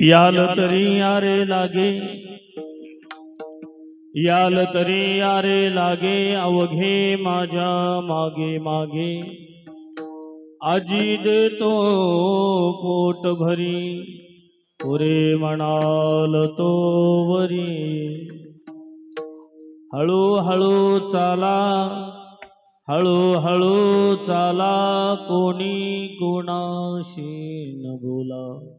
याल तरी यारे लागे, याल तरी यारे लागे, अवघे माझ्या मागे मागे। आजी देतो पोट भरी, पुरे म्हणाल तो वरी। हळू हळू चाला, हळू हळू चाला, कोणी कोणाशी न बोला।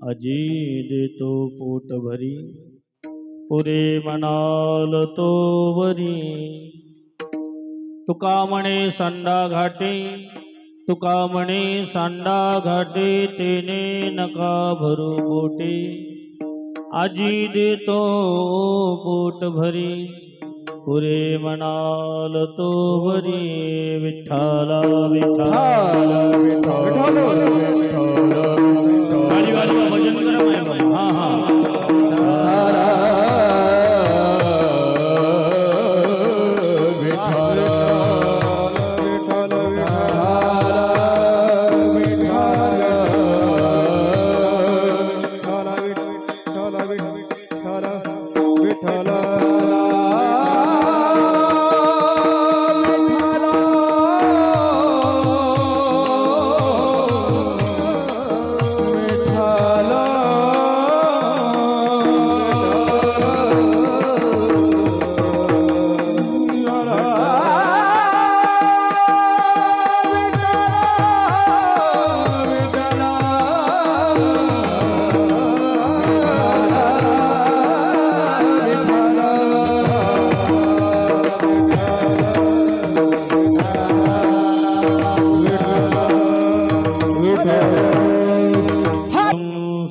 आजी देतो पोट भरी, पुरे म्हणाल तो वरी। तुका म्हणे सांडा घाटे, तुका म्हणे सांडा घाटे, तेने नका भरू पोटे। आजी देतो पोट भरी, पुरे म्हणाल तो वरी। विठ्ठला विठ्ठला विठ्ठला गाली गाली भजन करा माय हा हा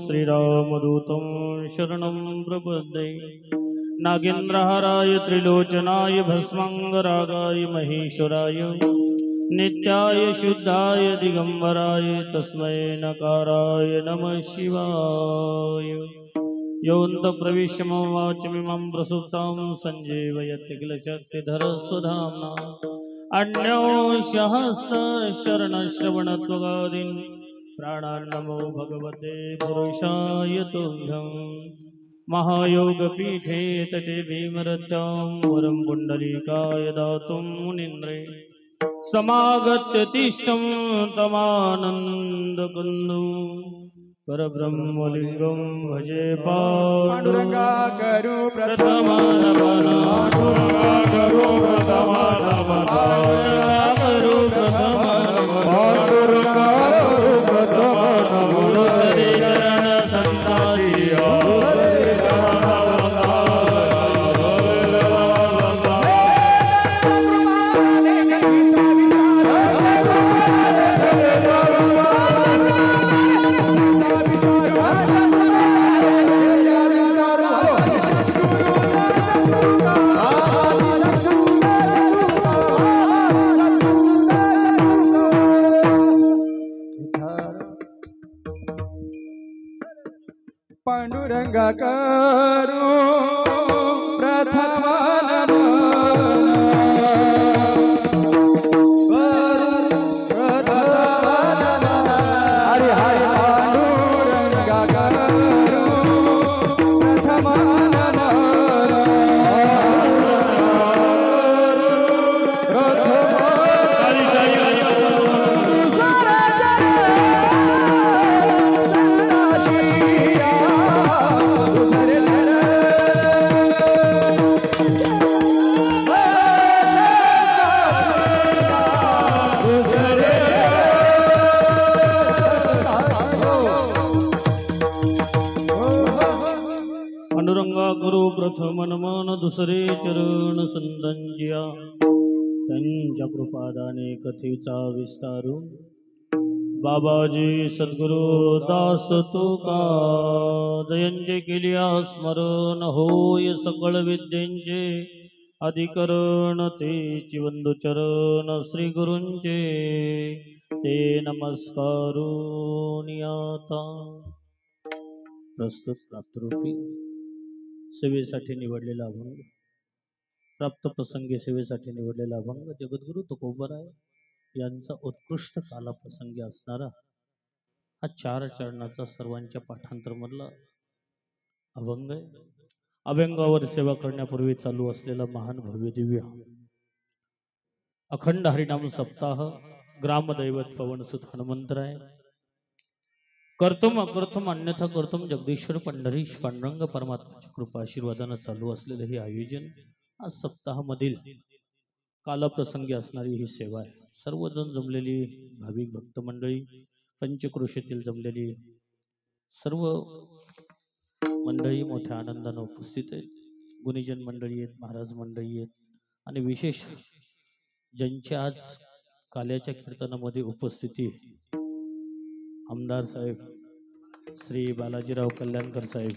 श्रीरामदूतं शरणं प्रपद्ये। नागेन्द्रहाराय त्रिलोचनाय भस्मांगरागाय महेश्वराय, नित्याय शुद्धाय दिगंबराय, तस्मै नकाराय नमः शिवाय। योऽन्त प्रविश्य मम वाचमिमं प्रसुप्तां सञ्जीवयति किल शक्तिधर स्वधाम्ना। अन्योन्यहस्तशरणश्रवणत्वगादीन् प्राणान्नमो भगवते पुरुषाय तुभ्यं। महायोगपीठे तटे भीमरत्यां, वरं पुण्डलीकाय दातुं मुनीन्द्रे। समागत्य तिष्ठं तमानन्दकन्दं, परब्रह्मलिङ्गं भजे पांडुरंगा करू प्रथमानमना। पांडुरंगा करू प्रथमानमना, करू प्रथमानमना, पांडुरंगा करू प्रथमानमना। हरे चरण संतासिया, पांडुरंगा करू प्रथमानमना, हरे हरे पांडुरंगा करू प्रथमानमना। पांडुरंगा गुरु प्रथम मन दुसरे चरण संतंजिया। त्यांच्या कृपादाने कथेचा विस्तारू, बाबाजी सद्गुरु दास तुका। जयंचे केलिया स्मरण, होय सकळ विद्येंचे अधिकरण। तेची वंदुचरण श्री गुरूंचे, ते नमस्कारुनियाता। प्रस्तुत प्राप्तरूपी सेवेसाठी निवडलेला अभंग, प्राप्त प्रसंगी सेवेसाठी निवडलेला अभंग जगद्गुरु तुकोबराय यांचा उत्कृष्ट कालाप्रसंगी असणारा हा 4 चरणाचा सर्वांच्या पाठांतर मधला अभंग आहे. अभंगावर सेवा करण्यापूर्वी चालू असलेला महान भव्य दिव्य अखंड हरिनाम सप्ताह ग्रामदैवत पवनसुत हनुमंतराय कर्तम अकर्तम अन्यथा कर्तम जगदीश्वर पंढरीश पांडुरंग परमात्म्याच्या कृपा आशीर्वादानं चालू असलेलं हे आयोजन आज सप्ताहामधील कालप्रसंगी असणारी ही सेवा आहे. सर्वजण जमलेली भाविक भक्त मंडळी, पंचक्रोशीतील जमलेली सर्व मंडळी मोठ्या आनंदाने उपस्थित आहेत. गुणीजन मंडळी आहेत, महाराज मंडळी आहेत आणि विशेष ज्यांची आज काल्याच्या कीर्तनामध्ये उपस्थिती आहे, आमदार साहेब श्री बालाजीराव कल्याणकर साहेब,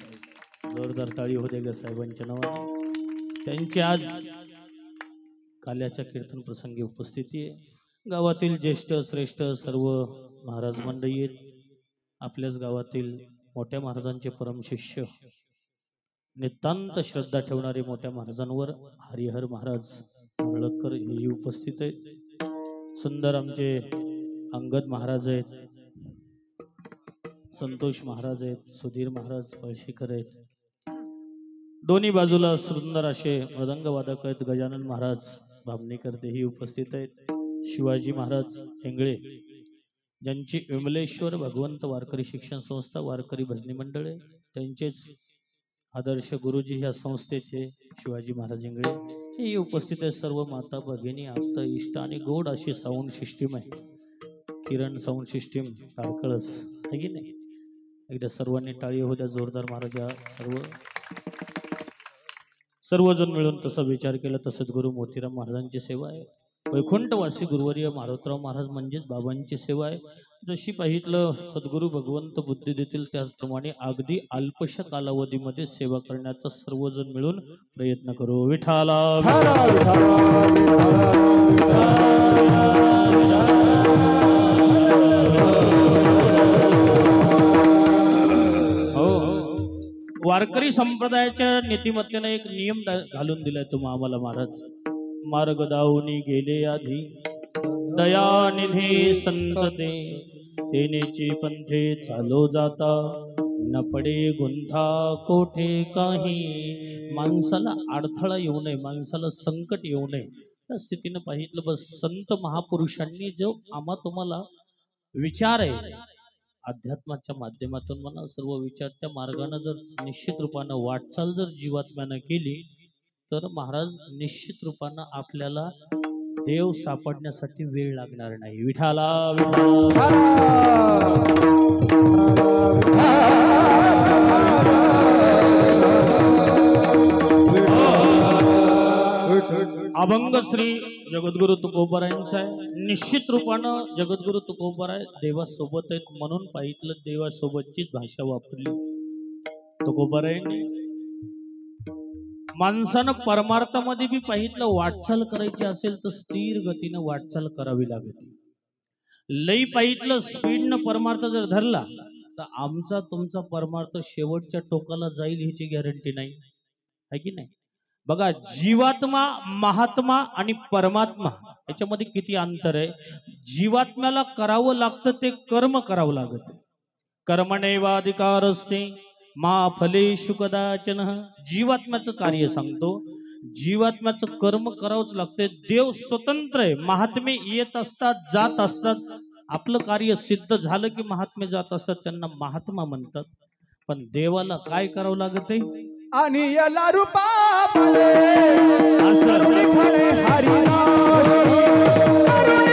जोरदार टाळी होते ग साहेबांच्या नावाने. त्यांची आज काल्याच्या कीर्तन प्रसंगी उपस्थिती आहे. गावातील ज्येष्ठ श्रेष्ठ सर्व महाराज मंडळी आहेत. आपल्याच गावातील मोठ्या महाराजांचे परमशिष्य नितांत श्रद्धा ठेवणारे मोठ्या महाराजांवर हरिहर महाराज मरळकर हेही उपस्थित आहेत. सुंदर आमचे अंगद महाराज आहेत, संतोष महाराज आहेत, सुधीर महाराज पळशीकर आहेत. दोन्ही बाजूला सुंदर असे मृदंग वादक आहेत. गजानन महाराज भामणेकर तेही उपस्थित आहेत. शिवाजी महाराज हेंगळे ज्यांची विमलेश्वर भगवंत वारकरी शिक्षण संस्था वारकरी भजनी मंडळ आहे, त्यांचेच आदर्श गुरुजी ह्या संस्थेचे शिवाजी महाराज हेंगळे हेही उपस्थित आहेत. सर्व माता भगिनी आप्त इष्ट आणि गोड अशी साऊंड सिस्टीम आहे. किरण साऊंड सिस्टीम टाळकळस आहे की नाही. एकदा सर्वांनी टाळी होऊ द्या जोरदार महाराजा. सर्वजण मिळून तसा विचार केला तर सद्गुरू मोतीराम महाराजांची सेवा आहे. वैकुंठवासी गुरुवर्य मारुतराव महाराज म्हणजेच बाबांची सेवा आहे. जशी पाहितलं सद्गुरू भगवंत बुद्धी देतील त्याचप्रमाणे अगदी अल्पशा कालावधीमध्ये सेवा करण्याचा सर्वजण मिळून प्रयत्न करू. विठाला वारकरी संप्रदायाच्या नीतिमत्तेने एक नियम घालून दिलाय तुम्हा आम्हाला महाराज. मार्ग दावनी गेले आधी दयानिधी संत ते तेनेची पंथे चालो जाता न पडे गुंथा कोठे काही. माणसाला अडथळा येऊ नये, माणसाला संकट येऊ नये त्या स्थितीनं पाहितलं बस. संत महापुरुषांनी जो आम्हा तुम्हाला विचार आहे अध्यात्माच्या माध्यमातून म्हणा सर्व विचार त्या मार्गाने जर निश्चित रूपानं वाटचाल जर जीवात्म्यानं केली तर महाराज निश्चित रूपानं आपल्याला देव सापडण्यासाठी वेळ लागणार नाही. विठाला अभंग श्री जगद्गुरु तुकोबारायांचा आहे. निश्चित रूपानं जगद्गुरु तुकोबाराय देवासोबत आहेत म्हणून पाहितलं देवासोबतचीच भाषा वापरली तुकोबारायांनी. माणसानं परमार्थामध्ये बी पाहितलं वाटचाल करायची असेल तर स्थिर गतीनं वाटचाल करावी लागते. लई पाहितलं स्पीडनं परमार्थ जर धरला तर आमचा तुमचा परमार्थ शेवटच्या टोकाला जाईल ह्याची गॅरंटी नाही आहे की नाही. बघा जीवात्मा महात्मा आणि परमात्मा याच्यामध्ये किती अंतर आहे. जीवात्म्याला करावं लागतं ते कर्म करावं लागत. कर्मणैवाधिकार असते मा फलेषु कदाचन. जीवात्म्याचं कार्य सांगतो, जीवात्म्याचं कर्म करावंच लागते. देव स्वतंत्र आहे. महात्मे येत असतात जात असतात. आपलं कार्य सिद्ध झालं की महात्मे जात असतात, त्यांना महात्मा म्हणतात. पण देवाला काय करावं लागत आहे आणि याला रूपा फळे करुणी फळे हरिनाम करुणी फळे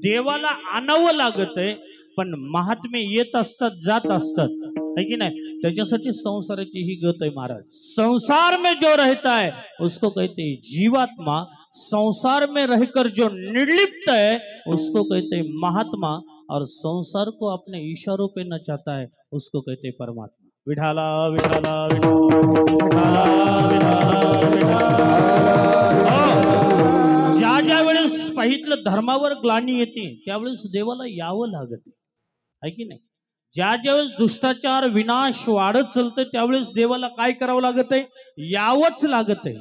देवाला आणावं लागत आहे. पण महात्मे येत असतात जात असतात है कि नहीं? त्याच्यासाठी संसाराची ही गत आहे महाराज. संसार में जो रहता है उसको कहते हैं जीवात्मा, संसार में रहकर जो निर्लिप्त है उसको कहते हैं महात्मा, और संसार को अपने इशारों पे नचाता है उसको कहते हैं परमात्मा. विठाला विठाला विठाला विठाला विठाला. ज्या ज्या वेळेस पाहितलं धर्मावर ग्लानी येते त्यावेळेस देवाला यावं लागत आहे की नाही? ज्या ज्यावेळेस दुष्टाचार विनाश वाढत चालतं त्यावेळेस देवाला काय करावं लागत आहे? यावंच लागत आहे.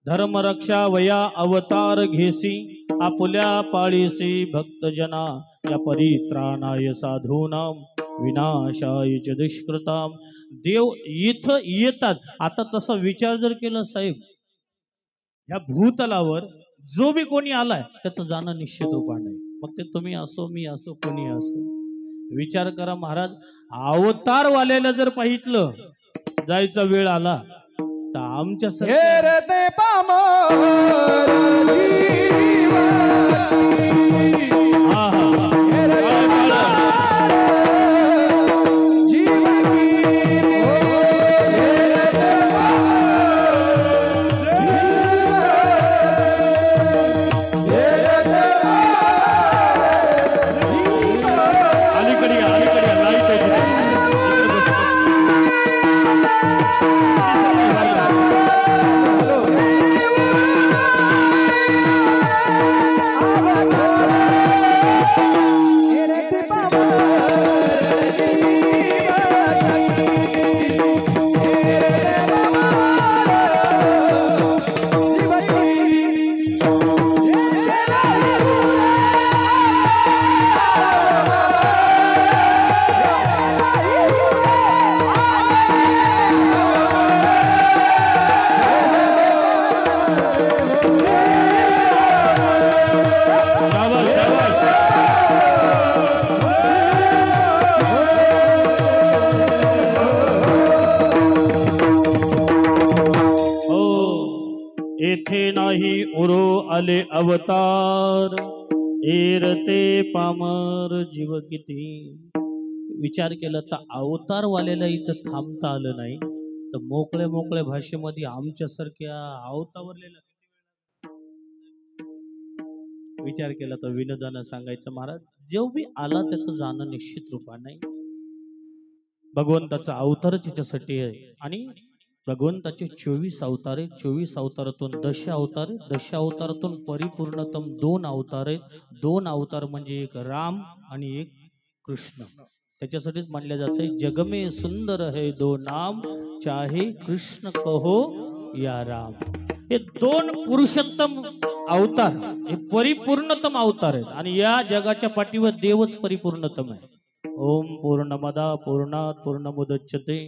धर्मरक्षा वया अवतार घेसी आपुल्या पाळीसी भक्तजना या परित्राणाय साधूनाम विनाशाय च दुष्कृताम. देव इथं येतात. आता तसा विचार जर केला साहेब, या भूतलावर जो बी कोणी आलाय त्याचं जाणं निश्चित उपाय नाही. मग ते तुम्ही असो मी असो कोणी असो. विचार करा महाराज, अवतार वाल्याला जर पाहितलं जायचा वेळ आला तर आमच्या हेरते पामर आले अवतार एरते पामर जीव किती. विचार केला तर अवतार वाल्याला इथं थांबता आलं नाही तर मोकळ्या मोकळ्या भाषेमध्ये आमच्यासारख्या अवतावरलेला विचार केला तर विनोदानं सांगायचं महाराज, जो बी आला त्याचं जाणं निश्चित रूपा नाही. भगवंताचा अवतारच याच्यासाठी आहे. आणि भगवंताचे 24 अवतार आहेत. 24 अवतारातून 10 अवतार आहेत. 10 अवतारातून परिपूर्णतम 2 अवतार आहेत. 2 अवतार म्हणजे एक राम आणि एक कृष्ण. त्याच्यासाठीच म्हणले जाते जगमे सुंदर है दो नाम चाहे कृष्ण कहो या राम. हे 2 पुरुषोत्तम अवतार हे परिपूर्णतम अवतार आहेत. आणि या जगाच्या पाठीवर देवच परिपूर्णतम आहे. ओम पूर्णमदा पूर्णात पूर्णमुदच्यते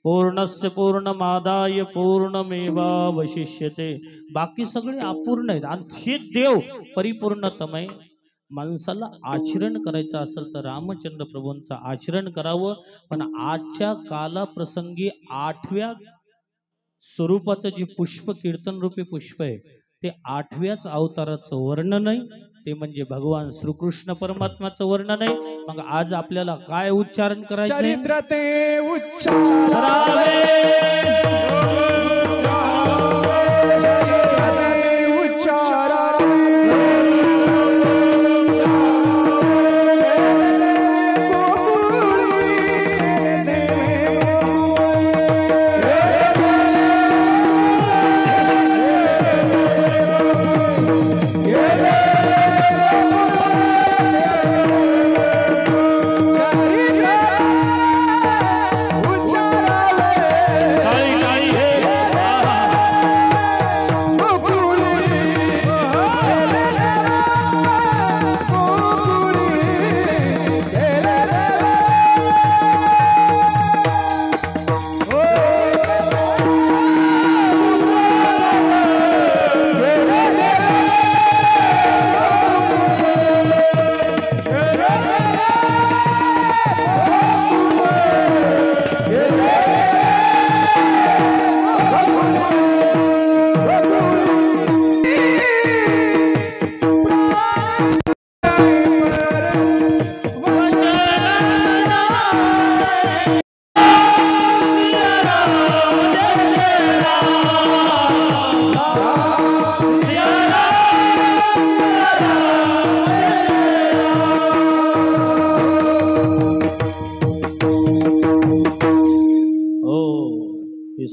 पूर्णस्य पूर्णमादाय पूर्णमेवावशिष्यते. बाकी सगळे अपूर्ण आहेत आणि हे देव परिपूर्णतम आहे. माणसाला आचरण करायचं असेल तर रामचंद्र प्रभूंचं आचरण करावं. पण आजच्या कालाप्रसंगी 8व्या स्वरूपाचं जे पुष्प कीर्तन रूपी पुष्प आहे ते 8व्याच अवताराचं वर्णन आहे. ते म्हणजे भगवान श्रीकृष्ण परमात्माचं वर्णन आहे. मग आज आपल्याला काय उच्चारण करायचं? चरित्र ते उच्चारावे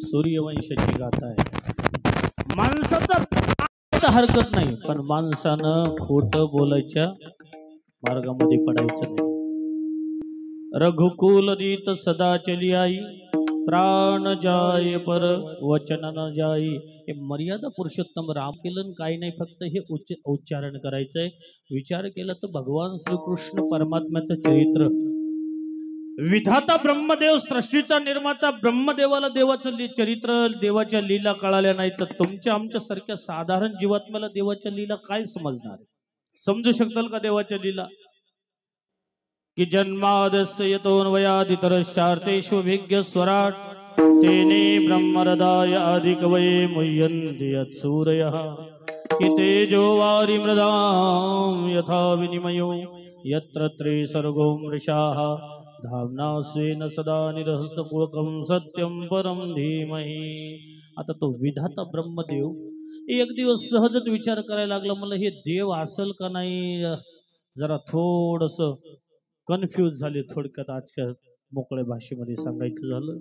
सूर्यवंशाची गाथा आहे. माणसाचा हरकत नाही, पण माणसानं खोट बोलायच्या मार्गामध्ये पडायचं नाही. रघुकुल रीत सदा चली आई, प्राण जाय पर वचन न जाई. हे मर्यादा पुरुषोत्तम राम केलं काही नाही, फक्त हे उच्चारण करायचंय. विचार केला तर भगवान श्रीकृष्ण परमात्म्याचं चरित्र, विधाता ब्रह्मदेव, सृष्टीचा निर्माता ब्रह्मदेवाला देवाचं चरित्र, देवाच्या लीला कळाल्या नाही, तर तुमच्या आमच्या सारख्या साधारण जीवात्म्याला देवाच्या लीला काय समजणार? समजू शकताल का देवाच्या लीला? कि जन्मादस्य यतोऽन्वयादितरश्चार्थेषु विज्ञ स्वराट तेने ब्रह्महृदाय आदिकवये मुह्यन्ति यत्सूरयः कि तेजो वारि मृदां यथा विनिमयो यत्र त्रिसर्गो मृषाः धाम्ना स्वेन सदा निरस्तपूर्वकं सत्यं परं धीमहि. आता तो विधाता ब्रह्मदेव एक दिवस सहजच विचार करायला लागला, मला हे देव असेल का नाही, जरा थोडस कन्फ्यूज झाले. थोडक्यात आजच्या मोकळ्या भाषेमध्ये सांगायचं झालं,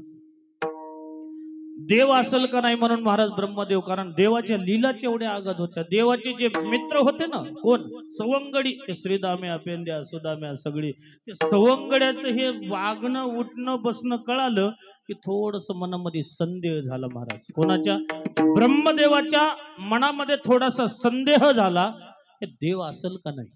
देव असेल का नाही म्हणून महाराज ब्रह्मदेव, कारण देवाच्या लीलाच एवढ्या आगत होत्या. देवाचे जे मित्र होते ना, कोण? सवंगडी, ते श्रीदाम्या, पेंद्या, सुदाम्या, सगळी ते सवंगड्याचं हे वागणं, उठणं, बसणं कळालं की थोडस मनामध्ये संदेह झाला महाराज. कोणाच्या? ब्रह्मदेवाच्या मनामध्ये थोडासा संदेह झाला, हे देव असेल का नाही.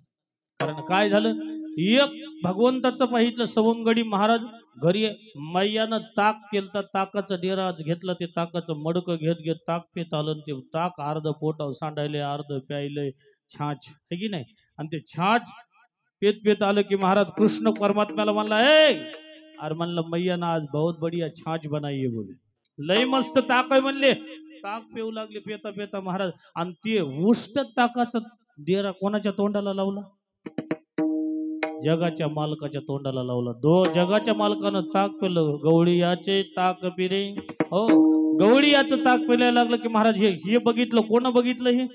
कारण काय झालं, एक भगवंताचं पाहितलं सवंगडी महाराज घरी मैयानं ताक केलं, ताकाचा डेरा घेतला, ते ताकाचं मडकं घेत घेत ताक पेत आलं, ते ताक अर्ध पोटाव सांडायले, अर्ध प्यायलंय, छाछ हे की नाही. आणि ते छाछ पेत पेत आलं की महाराज कृष्ण परमात्म्याला म्हणला, अरे म्हणलं मैयानं आज बहुत बढिया छाछ बनाई बोले, लय मस्त ताक आहे म्हणले. ताक पिऊ लागले पेता पेता महाराज, आणि ते उष्ट ताकाचा डेरा कोणाच्या तोंडाला लावला? जगाच्या मालकाच्या तोंडाला लावला. जगाच्या मालकानं ताक पिलं, गवळीयाचे ताक पिरे. हो, गवळीयाचं ताक पिलायला लागलं की महाराज हे बघितलं. कोण बघितलं? हे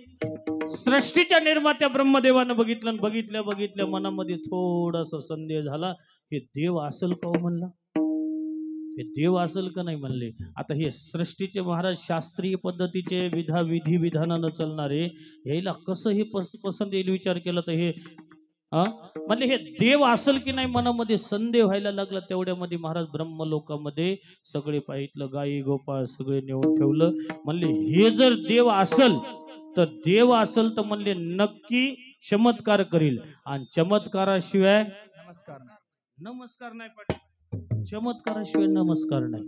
सृष्टीच्या निर्मात्या ब्रह्मदेवानं बघितलं. आणि बघितल्या बघितल्या मनामध्ये थोडासा संदेह झाला, हे देव असेल का हो म्हणला, हे देव असेल का नाही म्हणले. आता हे सृष्टीचे महाराज शास्त्रीय पद्धतीचे विधी विधानानं चालणारे, ह्याला कसं हे पसंत येईल विचार केला तर हे म्हणजे हे देव असेल की नाही मनामध्ये संदेह व्हायला लागला. तेवढ्यामध्ये महाराज ब्रह्मलोकामध्ये सगळे पाहितलं, गायी गोपाळ सगळे नेऊन ठेवलं. म्हणले हे जर देव असेल तर म्हणले नक्की चमत्कार करील, आणि चमत्काराशिवाय नमस्कार नाही पडत, चमत्काराशिवाय नमस्कार नाही.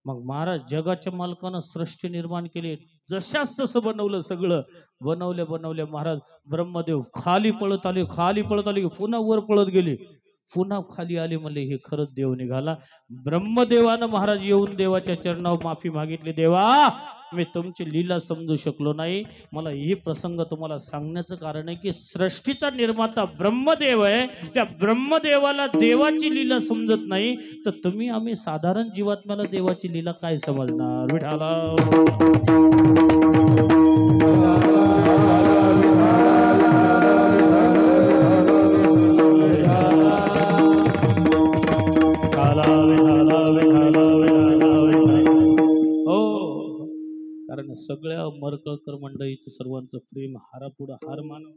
मग महाराज जगाच्या मालकानं सृष्टी निर्माण केली, जशाच तसं बनवलं, सगळं बनवल्या महाराज ब्रह्मदेव खाली पळत आले, पुन्हा वर पळत गेले, पुन्हा खाली आले. म्हणले हे खरंच देव निघाला. ब्रह्मदेवानं महाराज येऊन देवाच्या चरणावर माफी मागितली, देवा मी तुमची लीला समजू शकलो नाही. मला हे प्रसंग तुम्हाला सांगण्याचं कारण आहे की सृष्टीचा निर्माता ब्रह्मदेव आहे, त्या ब्रह्मदेवाला देवाची लीला समजत नाही, तर तुम्ही आम्ही साधारण जीवात्म्याला देवाची लीला काय समजणार. विठाला कारण सगळ्या मरकळकर मंडळीचं सर्वांचं प्रेम हारापुढं हार मानव.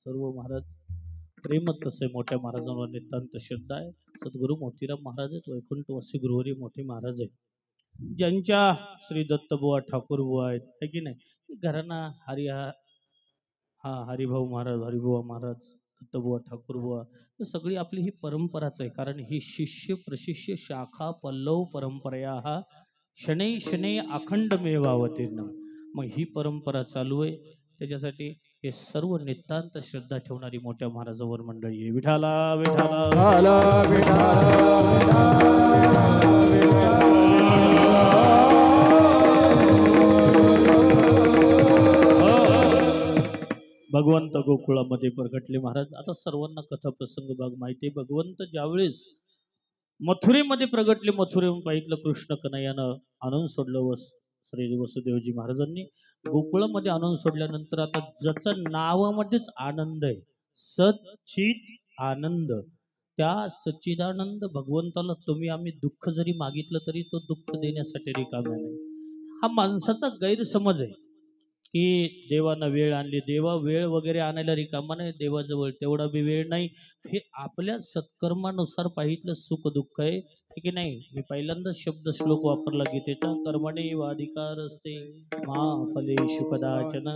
सर्व महाराज प्रेमच तसं आहे. मोठ्या महाराजांवर नितांत श्रद्धा आहे. सद्गुरू मोतीराम महाराज आहेत, वैकुंठवासी गुरुवारी मोठे महाराज आहेत, ज्यांच्या श्री दत्तबुवा ठाकूर बुवा आहेत, है की नाही. घराणा हरिभाऊ महाराज, हरिबुवा महाराज, दत्तबुवा ठाकूर बुवा, हे सगळी आपली ही परंपराच आहे. कारण ही शिष्य प्रशिष्य शाखा पल्लव परंपरा हा शनै शनै अखंड मेवावतीर्ण. मग ही परंपरा चालू आहे, त्याच्यासाठी हे सर्व नितांत श्रद्धा ठेवणारी मोठ्या महाराजांवर मंडळी आहे. विठाला विठाला भगवंत गोकुळामध्ये प्रगटले महाराज. आता सर्वांना कथा प्रसंग भाग माहिती आहे. भगवंत ज्यावेळेस मथुरेमध्ये प्रगटले, मथुरेहून पाहितलं कृष्ण कन्हैयानं आणून सोडलं श्री वसुदेवजी महाराजांनी. गोकुळामध्ये आणून सोडल्यानंतर आता ज्याचा नावामध्येच आनंद आहे, सच्चित आनंद, त्या सच्चिदानंद भगवंताला तुम्ही आम्ही दुःख जरी मागितलं तरी तो दुःख देण्यासाठी रिकाम्या नाही. हा माणसाचा गैरसमज आहे की देवानं वेळ आणली, देवा वेळ वगैरे आणायला रिकामा नाही, देवाजवळ तेवढा बी वेळ नाही. हे आपल्या सत्कर्मानुसार पाहितलं सुख दुःख आहे, हे की नाही. मी पहिल्यांदाच शब्द श्लोक वापरला गीतेचा, कर्मणे वाधिकार असते मा फलेषु कदाचन.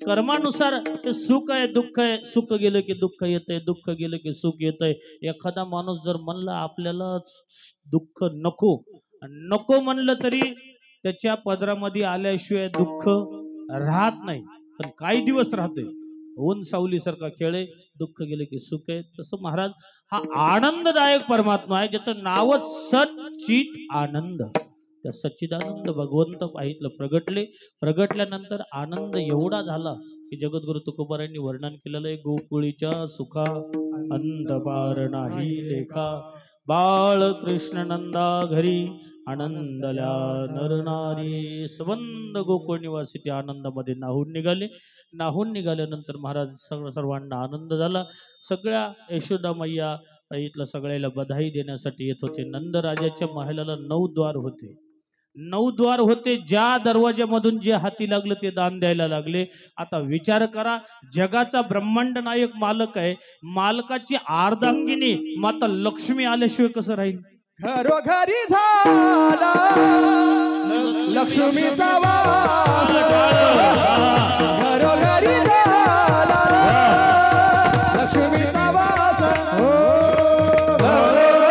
कर्मानुसार हे सुख आहे दुःख आहे, सुख गेलं की दुःख येतंय, दुःख गेलं की सुख येतंय. एखादा माणूस जर म्हणला आपल्याला दुःख नको, नको म्हणलं तरी त्याच्या पदरामध्ये आल्याशिवाय दुःख राहत नाही, पण काही दिवस राहते. ऊन सावलीसारखा खेळ आहे, दुःख गेले की सुख आहे. तसं महाराज हा आनंददायक परमात्मा आहे, ज्याचं नावच सच्चित आनंद. त्या सच्चिदानंद भगवंत पाहितलं प्रगटले. प्रगटल्यानंतर आनंद एवढा झाला की जगद्गुरु तुकोबारायांनी वर्णन केलेलं आहे, गोकुळीच्या सुखा अंत पार नाही लेखा, बाळ कृष्ण नंदा घरी आनंदल्या नरनारी. सबंध गोकुळ निवासी त्या आनंदामध्ये नाहून निघाले. नाहून निघाल्यानंतर महाराज सर्वांना आनंद झाला. सगळ्या यशोदा मैया इथलं सगळ्याला बधाई देण्यासाठी येत होते. नंदराजाच्या महालाला 9 द्वार होते. 9 द्वार होते. ज्या दरवाज्यामधून जे हाती लागलं ते दान द्यायला लागले. आता विचार करा, जगाचा ब्रह्मांड नायक मालक आहे, मालकाची अर्धांगिनी माता लक्ष्मी आल्याशिवाय कसं राहील. घरोघरी झाला लक्ष्मीचा वास, घरोघरी झाला लक्ष्मीचा वास, घरोघरी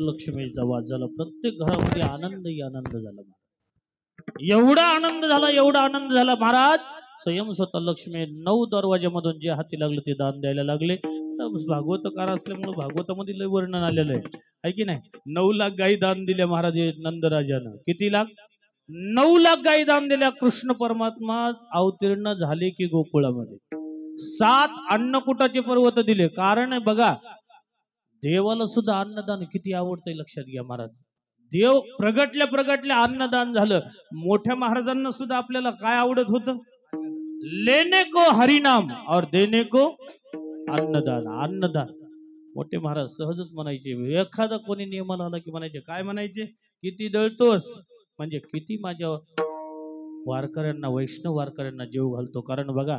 लक्ष्मीचा वास झाला. प्रत्येक घरामध्ये आनंदही आनंद झाला. एवढा आनंद झाला, एवढा आनंद झाला, महाराज स्वयं स्वतः लक्ष्मी 9 दरवाज्यामधून जे हाती लागलं ते दान द्यायला लागले. भागवतकार असल्यामुळे भागवतामध्ये लय वर्णन आलेलं आहे की नाही. 9 लाख गायी दान दिल्या महाराज नंदराजानं. किती लाख? 9 लाख गायी दान दिल्या. कृष्ण परमात्मा अवतीर्ण झाले की गोकुळामध्ये 7 अन्नकूटाचे पर्वत दिले. कारण बघा, देवाला सुद्धा अन्नदान किती आवडतंय लक्षात घ्या महाराज. देव प्रगटल्या अन्नदान झालं. मोठ्या महाराजांना सुद्धा आपल्याला काय आवडत होतं? लेने को हरिनाम और देने को अन्नदान. अन्नदान मोठे महाराज सहजच म्हणायचे. एखादा कोणी नियमाला आला की म्हणायचे, काय म्हणायचे? किती दळतोस, म्हणजे किती माझ्या वारकऱ्यांना, वैष्णव वारकऱ्यांना जीव घालतो. कारण बघा,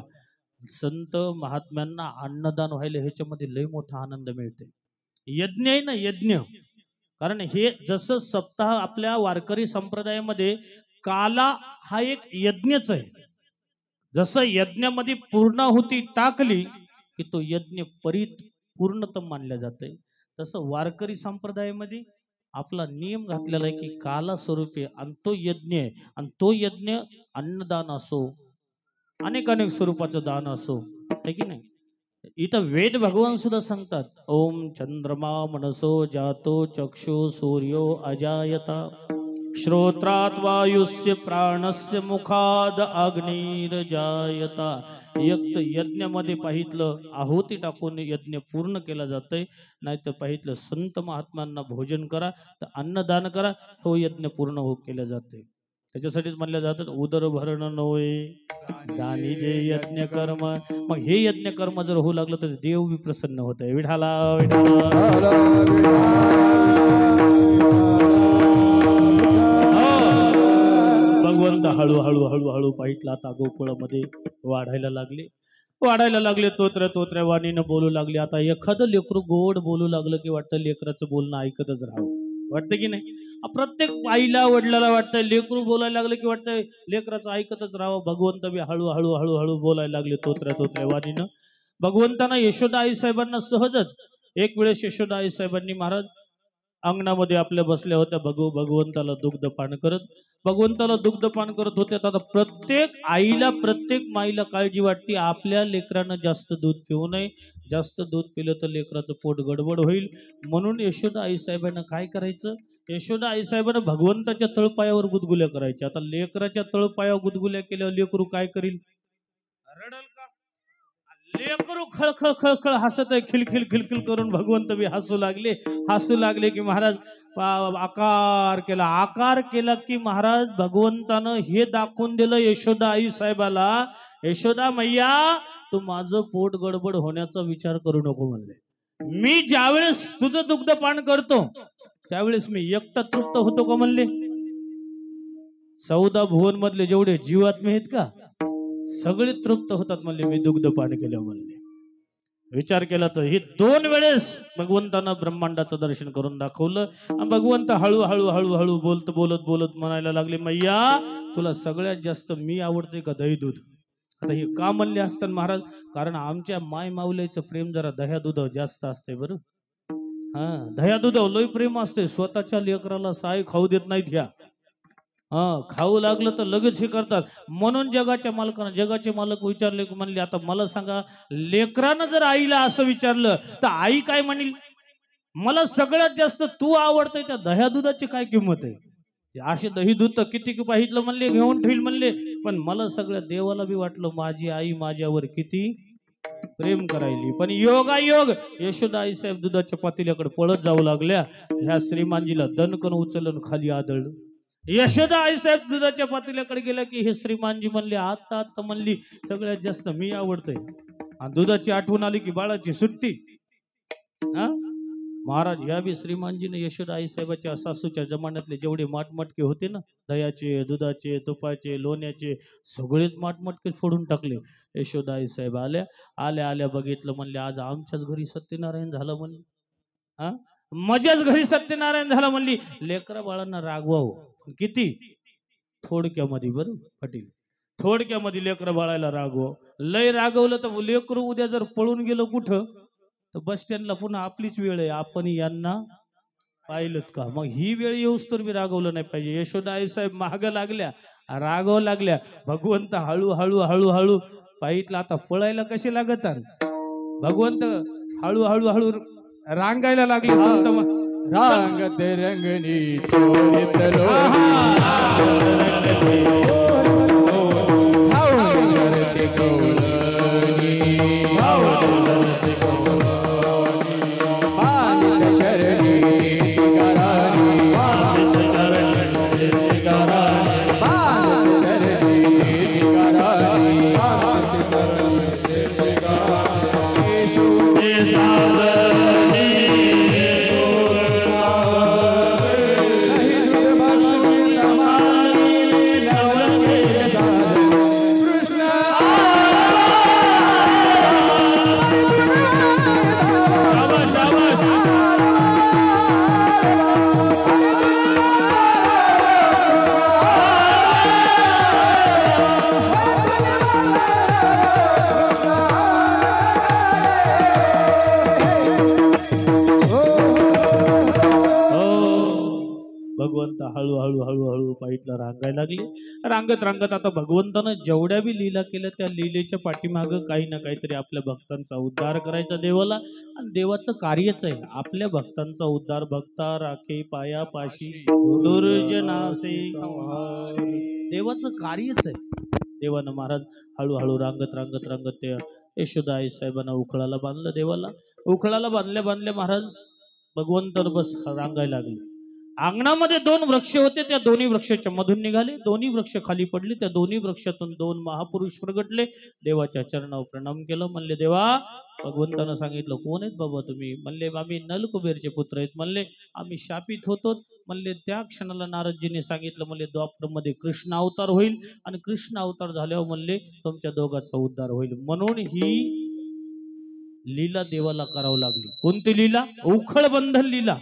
संत महात्म्यांना अन्नदान व्हायला ह्याच्यामध्ये लय मोठा आनंद मिळते. यज्ञ आहे ना, यज्ञ. कारण हे जसं सप्ताह आपल्या वारकरी संप्रदायामध्ये काला हा एक यज्ञच आहे. जसं यज्ञामध्ये पूर्णाहुती टाकली की तो यज्ञ पूर्णतम मानल्या जाते, तसं वारकरी संप्रदायामध्ये आपला नियम घातलेला आहे की काला स्वरूपी आणि तो यज्ञ आहे. आणि तो यज्ञ अन्नदान असो, अनेक स्वरूपाचं दान असो, है की नाही. इथं वेद भगवान सुद्धा सांगतात, ओम चंद्रमा मनसो जातो चक्षु सूर्यो अजायता श्रोत्रात वायुस्य प्राणस्य मुखाद अग्निर्जायता. यज्ञामध्ये पाहितलं आहुती टाकून यज्ञ पूर्ण केला जातोय. नाहीतर पाहितलं संत महात्म्यांना भोजन करा, तर अन्नदान करा, हो यज्ञ पूर्ण केला जाते. त्याच्यासाठीच म्हणलं जातं उदर भरण नोय जाणी जे यज्ञ कर्म. मग हे यज्ञ कर्म जर होऊ लागलं तर देव बी प्रसन्न होत आहे. विठाला विठाला. भगवंत हळूहळू हळूहळू पाहितला आता गोकुळामध्ये वाढायला लागले तोत्र्या वाणीनं बोलू लागले. आता एखादं लेकरू गोड बोलू लागलं की वाटतं लेकराचं बोलणं ऐकतच राहावं, वाटतं की नाही? प्रत्येक आईला वडिलाला वाटतं लेकरू बोलायला लागलं की वाटतं लेकराचं ऐकतच राहावं. भगवंत बी हळूहळू हळूहळू बोलायला लागले तोत्र्या वाणीनं. भगवंतांना यशोदा आई साहेबांना सहजच एक वेळेस यशोदा आई साहेबांनी महाराज अंगणामध्ये आपल्या बसल्या होत्या. भगवंताला दुग्ध पान करत होत्या. आता प्रत्येक आईला प्रत्येक माईला काळजी वाटते आपल्या लेकरानं जास्त दूध पिऊ नये. जास्त दूध पिलं तर लेकराचं पोट गडबड होईल. म्हणून यशोदा आईसाहेबांना काय करायचं, यशोदा आईसाहेबांना भगवंताच्या तळपायावर गुदगुल्या करायच्या. आता लेकराच्या तळपायावर गुदगुल्या केल्यावर लेकरू काय करील, रडल का? लेकरू खळखळ खळखळ हसत आहे, खिलखिल खिलखिल करून भगवंत बी हसू लागले की महाराज आकार केला की महाराज भगवंतानं हे दाखवून दिलं यशोदा आई साहेबाला, यशोदा मैया तू माझं पोट गडबड होण्याचा विचार करू नको म्हणले. मी ज्यावेळेस तुझं दुग्ध पान करतो त्यावेळेस मी एकटा तृप्त होतो का म्हणले. 14 भुवन मधले जेवढे जीवात्मे आहेत का सगळे तृप्त होतात म्हणले मी दुग्ध पान केलं म्हणले. विचार केला तर ही 2 वेळेस भगवंतानं ब्रह्मांडाचं दर्शन करून दाखवलं. भगवंत हळूहळू हळूहळू बोलत म्हणायला लागले, मैया तुला सगळ्यात जास्त मी आवडते का दही दूध. आता हे का म्हणले असतात महाराज, कारण आमच्या माय माऊलीचं प्रेम जरा दह्या दूध जास्त असते बरं. दह्या दूध लय प्रेम असते. स्वतःच्या लेकराला साय खाऊ देत नाहीत ह्या. खाऊ लागलं तर लगेच हे करतात. म्हणून जगाचे मालक विचारले म्हणले, आता मला सांगा लेकरानं जर आईला असं विचारलं तर आई काय म्हणेल, मला सगळ्यात जास्त तू आवडतंय त्या दह्या दुधाची काय किंमत आहे. असे दही दूध तर किती पाहितलं म्हणले घेऊन ठेवील म्हणले, पण मला सगळ्या देवाला बी वाटलं माझी आई माझ्यावर किती प्रेम करायली. पण योगायोग यशोदा आई साहेब दुधाच्या पातेल्याकडे पळत जाऊ लागल्या. ह्या श्रीमानजीला दणकन उचलून खाली आदळलं. यशोदा आई साहेब दुधाच्या पातेल्याकडे गेल्या की हे श्रीमानजी म्हणले, आता म्हणली सगळ्यात जास्त मी आवडतोय. आणि दुधाची आठवण आली की बाळाची सुट्टी. महाराज ह्या बी श्रीमानजीने यशोदा आई साहेबाच्या सासूच्या जमान्यातले जेवढे माटमटके होते ना, दह्याचे दुधाचे तुपाचे लोण्याचे सगळेच माटमटके फोडून टाकले. यशोदा आई साहेब आल्या बघितलं म्हणले आज आमच्याच घरी सत्यनारायण झालं म्हणले. माझ्याच घरी सत्यनारायण झालं म्हणली. लेकरा बाळांना रागवावं किती थोडक्यामध्ये बरं पाटील, थोडक्यामध्ये लेकरा बाळायला रागवावं. लय रागवलं तर लेकरू उद्या जर पळून गेलं कुठं तर बस स्टँडला पुन्हा आपलीच वेळ आहे. आपण यांना पाहिलं का, मग ही वेळ येऊस तर मी रागवलं नाही पाहिजे. यशोदा आई साहेब महाग लागल्या, रागव लागल्या. भगवंत हळू पाहितलं आता पळायला कसे लागतात. भगवंत हळू रांगायला लागले. रांगत रंगनी चोरितलो हळूहळू पाहितला रांगायला लागले. रांगत आता भगवंतानं जेवढ्या बी लीला केल्या त्या लीलेच्या पाठीमागं काही ना काहीतरी आपल्या भक्तांचा उद्धार करायचा देवाला. आणि देवाचं कार्यच आहे आपल्या भक्तांचा उद्धार. भक्ता राखे पाया पाशी दुर्जनासे देवाचं कार्यच आहे. देवानं महाराज हळूहळू रांगत ते यशोदा आई साहेबांना उखळाला बांधलं. देवाला उखळाला बांधल्या महाराज भगवंत बस रांगायला लागले. अंगणामध्ये 2 वृक्ष होते, त्या दोन्ही वृक्षाच्या मधून निघाले. दोन्ही वृक्ष खाली पडले. त्या दोन्ही वृक्षातून 2 महापुरुष प्रगटले. देवाच्या चरणावर प्रणाम केलं. म्हणले देवा, भगवंतानं सांगितलं कोण आहेत बाबा तुम्ही. म्हणले आम्ही नलकुबेरचे पुत्र आहेत. म्हणले आम्ही शापित होतो म्हणले त्या क्षणाला नारदजीने सांगितलं म्हणले द्वापर मध्ये कृष्ण अवतार होईल आणि कृष्ण अवतार झाल्यावर म्हणले तुमच्या दोघांचा उद्धार होईल. म्हणून ही लीला देवाला करावं लागली. कोणती लीला? उखळ बंधन लीला.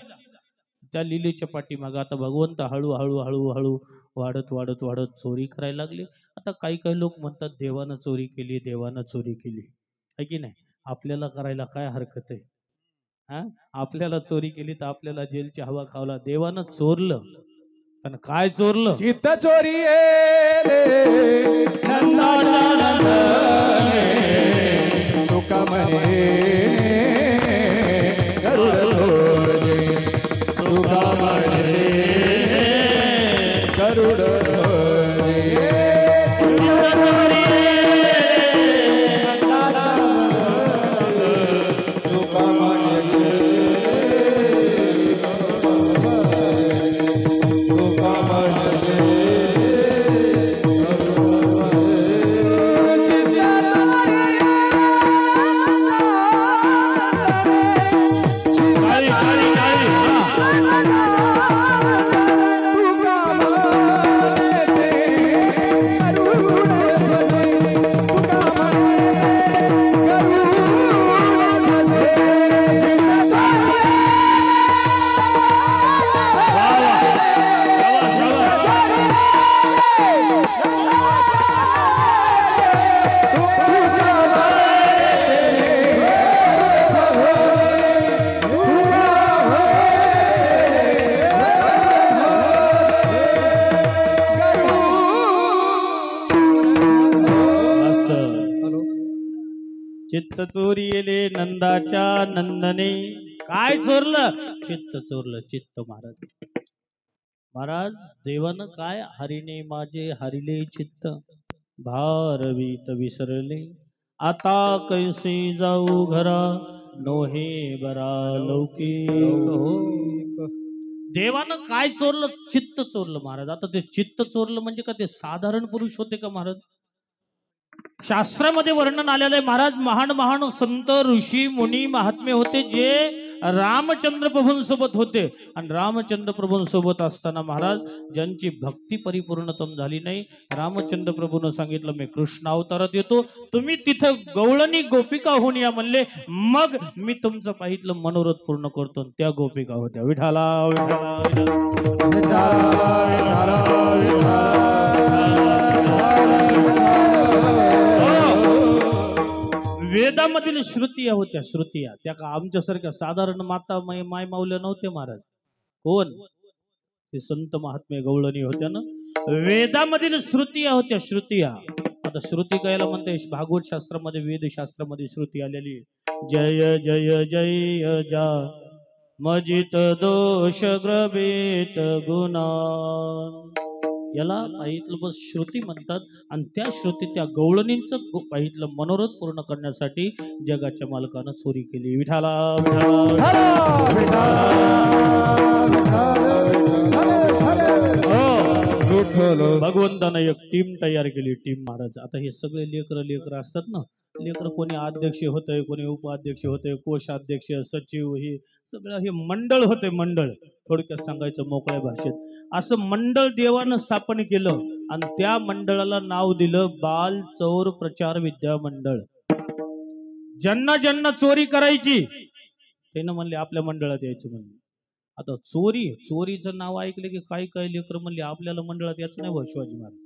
त्या लीलेच्या पाठीमागे आता भगवंत हळूहळू हळूहळू वाढत वाढत वाढत चोरी करायला लागले. आता काही काही लोक म्हणतात देवानं चोरी केली, देवानं चोरी केली, आहे की नाही? आपल्याला करायला काय हरकत आहे? हा, आपल्याला चोरी केली तर आपल्याला जेलची हवा खावला. देवानं चोरलं पण काय चोरलं? चित्त चोरी नंदाचा नंदने तुका म्हणे गरुड ध्वजे तुका म्हणे गरुड ध्वजे तुका म्हणे चित्त चोरीले नंदाच्या नंदने. काय चोरलं? चित्त चोरलं. चित्त महाराज. महाराज देवानं काय? हरिने माझे हरिले चित्त भारवीत विसरले आता कैसे जाऊ घरा नोहे बरा लौकिक हो. देवानं काय चोरलं? चित्त चोरलं महाराज. आता ते चित्त चोरलं म्हणजे का ते साधारण पुरुष होते का महाराज? शास्त्रामध्ये वर्णन आलेलं आहे महाराज. महान महान संत ऋषी मुनी महात्मे होते जे रामचंद्र प्रभूंसोबत होते. आणि रामचंद्र प्रभूंसोबत असताना महाराज ज्यांची भक्ती परिपूर्णतम झाली नाही, रामचंद्र प्रभूनं सांगितलं मी कृष्ण अवतारात येतो, तुम्ही तिथं गवळणी गोपिका होऊन या म्हणले, मग मी तुमचं पाहितलं मनोरथ पूर्ण करतो. त्या गोपिका होत्या विठाला विठाला विठाला वेदामधील श्रुतिया होत्या. श्रुतिया त्या का आमच्यासारख्या साधारण माता माय माऊल्या नव्हते महाराज. कोण? ते संत महात्मे गवळणी होत्या ना. वेदामधील श्रुतिया होत्या. श्रुतिया. आता श्रुती कायला म्हणते? भागवत शास्त्रामध्ये वेदशास्त्रामध्ये श्रुती आलेली. जय जय जय जा मजित दोष ग्रवेत गुणा, याला पाहितलं बस श्रुती म्हणतात. आणि त्या श्रुती त्या गवळणींचं पाहितलं मनोरथ पूर्ण करण्यासाठी जगाच्या मालकानं चोरी केली. विठाला भगवंतानं एक टीम तयार केली. टीम महाराज. आता हे सगळे लेकर असतात ना, लेकर कोणी अध्यक्ष होतंय, कोणी उपाध्यक्ष होतंय, कोषाध्यक्ष, सचिव, हे सगळं हे मंडळ होते. मंडळ थोडक्यात सांगायचं मोकळ्या भाषेत, असं मंडळ देवानं स्थापन केलं आणि त्या मंडळाला नाव दिलं बाल चोर प्रचार विद्या मंडळ. ज्यांना ज्यांना चोरी करायची त्यानं म्हणले आपल्या मंडळात यायचं म्हणले. आता चोरीचं नाव ऐकलं की काही काही लेकर म्हणले आपल्याला मंडळात यायचं नाही बा शिवाजी महाराज.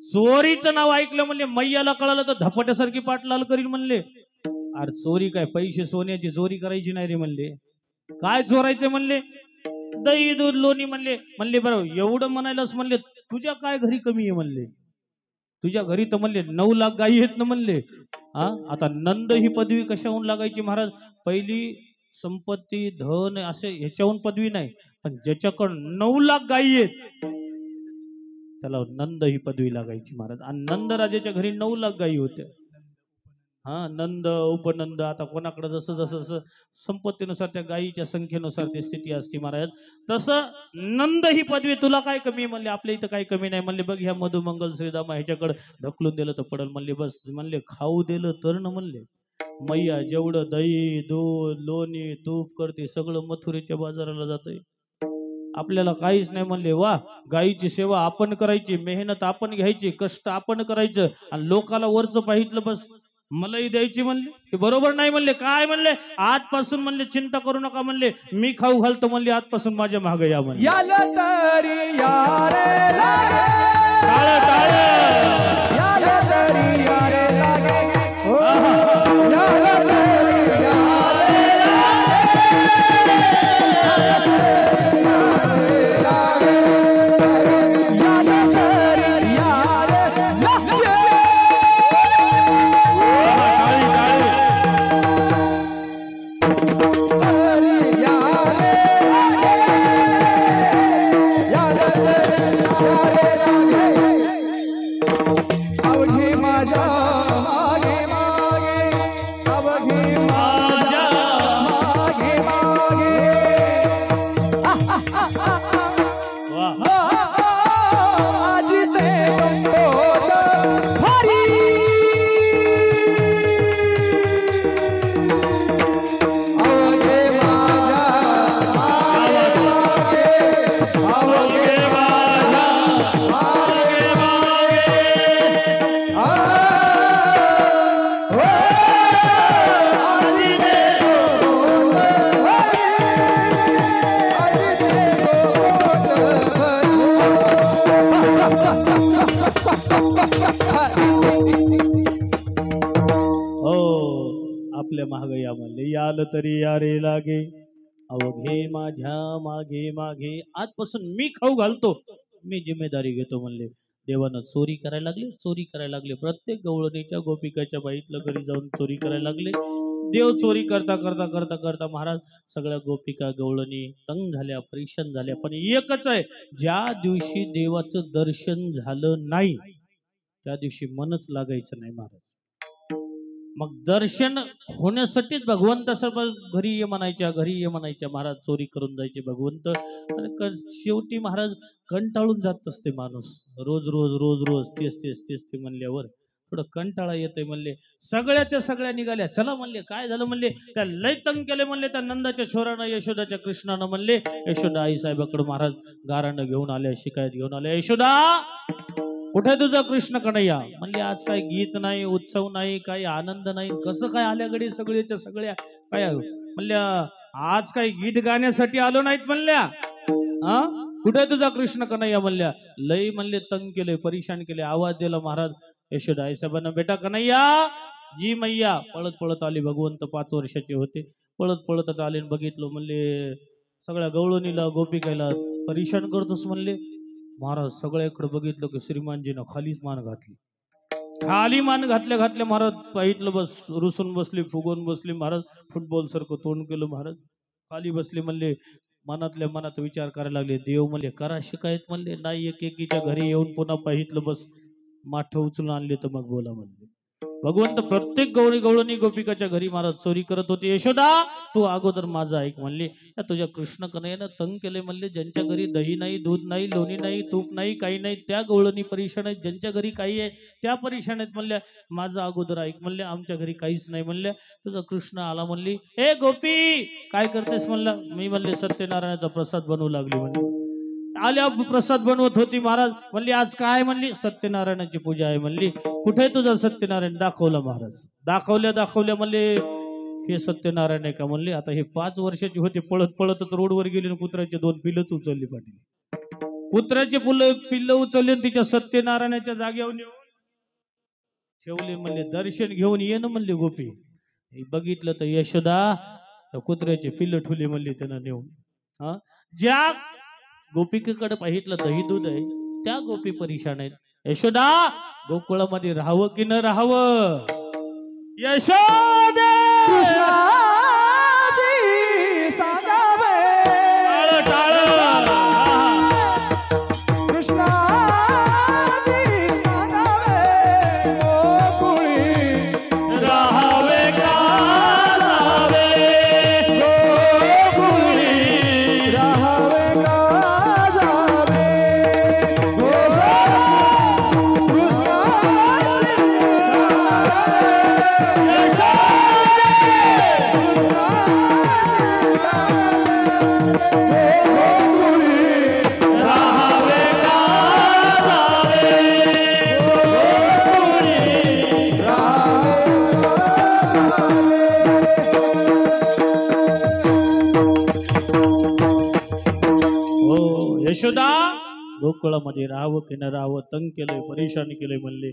चोरीचं नाव ऐकलं म्हणले मैयाला कळालं तर धपाट्यासारखी पाठ लाल करील म्हणले. अरे चोरी काय पैसे सोन्याची चोरी करायची नाही रे म्हणले. काय चोरायचं म्हणले? दही दूध लोणी म्हणले. म्हणले बरं एवढं म्हणायलाच म्हणले तुझ्या काय घरी कमी आहे म्हणले. तुझ्या घरी तर म्हणले 9 लाख गायी आहेत ना म्हणले. हा, आता नंद ही पदवी कशाहून लागायची महाराज? पहिली संपत्ती धन असे ह्याच्याहून पदवी नाही, पण ज्याच्याकडं 9 लाख गायी आहेत त्याला नंद ही पदवी लागायची महाराज. आणि नंद राजाच्या घरी 9 लाख गायी होत्या. हा, नंद उपनंद आता कोणाकडे जसं जसं जसं संपत्तीनुसार त्या गायीच्या संख्येनुसार ती स्थिती असते महाराज. तसं नंद ही पदवी तुला काय कमी म्हणले? आपल्या इथं काही कमी नाही म्हणले. बघ ह्या मधुमंगल श्रीदामा ह्याच्याकडे ढकलून दिलं तर पडल म्हणले. बस म्हणले खाऊ दिलं तर न म्हणले. मैया जेवढं दही दूध लोणी तूप करते सगळं मथुरेच्या बाजाराला जातंय. आपल्याला काहीच नाही म्हणले. वा, गायीची सेवा आपण करायची, मेहनत आपण घ्यायची, कष्ट आपण करायचं आणि लोकाला वरचं पाहितलं बस मलाही द्यायची म्हणले. हे बरोबर नाही म्हणले. काय म्हणले? आजपासून म्हणले चिंता करू नका म्हणले, मी खाऊ घालतो म्हणले, आजपासून माझ्या मागे या म्हणले. याला तरी यारे लागे, टाळ टाळ. याला तरी यारे लागे, हो, याला तरी यारे लागे, याला तरी यारे लागे. अवघे माझ्या मागे मागे, अवघे माझ्या मागे मागे, वा, आजीचे कंपोट हरी. अवघे माझ्या मागे मागे, अवघे माझ्या मागे मागे, हो, आपल्या मागे या म्हणले. याल तरी यारे लागे, अवघे माझ्या मागे मागे, आजपासून मी खाऊ घालतो, मी जिम्मेदारी घेतो म्हणले. देवानं चोरी करायला लागले, चोरी करायला लागले. प्रत्येक गवळणीच्या गोपिकाच्या बाईतलं घरी जाऊन चोरी करायला लागले. देव चोरी करता करता करता करता महाराज सगळ्या गोपिका गवळणी तंग झाल्या, परेशान झाल्या. पण एकच आहे, ज्या दिवशी देवाचं दर्शन झालं नाही त्या दिवशी मनच लागायचं नाही महाराज. मग दर्शन होण्यासाठीच भगवंत सर्व घरी ये म्हणायच्या, घरी ये म्हणायच्या. महाराज चोरी करून जायचे भगवंत. आणि शेवटी महाराज कंटाळून जात असते माणूस. रोज रोज रोज रोज तेच तेच तेच ते म्हणल्यावर थोडं कंटाळा येतोय म्हणले. सगळ्याच्या सगळ्या निघाल्या. चला म्हणले, काय झालं म्हणले, त्या लय तंग केले म्हणले. त्या नंदाच्या छोरानं, यशोदाच्या कृष्णानं म्हणले, यशोदा आई साहेबाकडे महाराज गारानं घेऊन आल्या, शिकायत घेऊन आल्या. यशोदा, कुठे तुझा कृष्ण कन्हैया? म्हणले, आज काय गीत नाही, उत्सव नाही, काही आनंद नाही, कसं काय आल्या गडी सगळ्याच्या सगळ्या? काय म्हणल्या, आज काही गीत गाण्यासाठी आलो नाहीत म्हणल्या. हा, कुठे तुझा कृष्ण कन्हैया? म्हणल्या, लई म्हणले तंग केले, परेशान केले. आवाज दिला महाराज यशोदा आई साहेबांना, बेटा कन्हैया जी मैया. पळत पळत आली. भगवंत 5 वर्षाचे होते. पळत पळतच आले. बघितलं म्हणले सगळ्या गवळणीला गोपिकायला परेशान करतोस म्हणले. महाराज सगळ्याकडे बघितलं की श्रीमानजीनं खालीच मान घातली. खाली मान घातल्या घातल्या महाराज पाहितलं बस रुसून बसले, फुगवून बसले. महाराज फुटबॉल सारखं तोंड केलं. महाराज खाली बसले. म्हणले मनातल्या मनात विचार करायला लागले. देव म्हणले करा शिकायत म्हणले, नाही एक एकीच्या घरी येऊन पुन्हा पाहितलं बस माठ उचलून आणले तर मग बोला म्हणले. भगवंत प्रत्येक गवळणी गोपिकाच्या घरी महाराज चोरी करत होते. यशोदा, तू अगोदर माझा ऐक म्हणले. या तुझ्या कृष्ण कन्हैयानं तंग केले म्हणले. ज्यांच्या घरी दही नाही, दूध नाही, लोणी नाही, तूप नाही, काही नाही, त्या गवळणी परेशान आहेत. ज्यांच्या घरी काही आहे त्या परेशान आहेत म्हणल्या. माझा अगोदर ऐक म्हणले. आमच्या घरी काहीच नाही म्हणल्या. तुझा कृष्ण आला म्हणली. ए गोपी, काय करतेस म्हणलं. मी म्हणले सत्यनारायणाचा प्रसाद बनवू लागली म्हणले. आल्या प्रसाद बनवत होती. महाराज म्हणली, आज काय म्हणली. सत्यनारायणाची पूजा आहे म्हणली. कुठे तुझा सत्यनारायण? दाखवला महाराज. दाखवल्या म्हणले, हे सत्यनारायण आहे का म्हणले. आता हे 5 वर्षाची होते. पळत पळतच रोडवर गेली. कुत्र्याचे 2 पिल्लच उचलली. पाटील कुत्र्याचे पिल्ल उचलले तिच्या सत्यनारायणाच्या जागेवर नेऊन ठेवले म्हणले. दर्शन घेऊन ये ना म्हणले गोपी. बघितलं तर यशोदा कुत्र्याचे पिल्ल ठुले म्हणले त्यांना नेऊन. हा, ज्या गोपिकेकडे पाहितलं दही दूध आहे त्या गोपी परेशान आहेत. यशोदा, गोकुळामध्ये राहावं की न राहावं? यशोदे, कृष्णाजी सांगावे, टाळ कृष्णाजी सांगावे, गोकुळी राहावे का जावे? गोकुळी राहावे का जावे? कृष्णाजी सांगावे, यशोदा गोकुळामध्ये राहावं की न राहावं, तंग केलंय, परेशान केलंय म्हणले.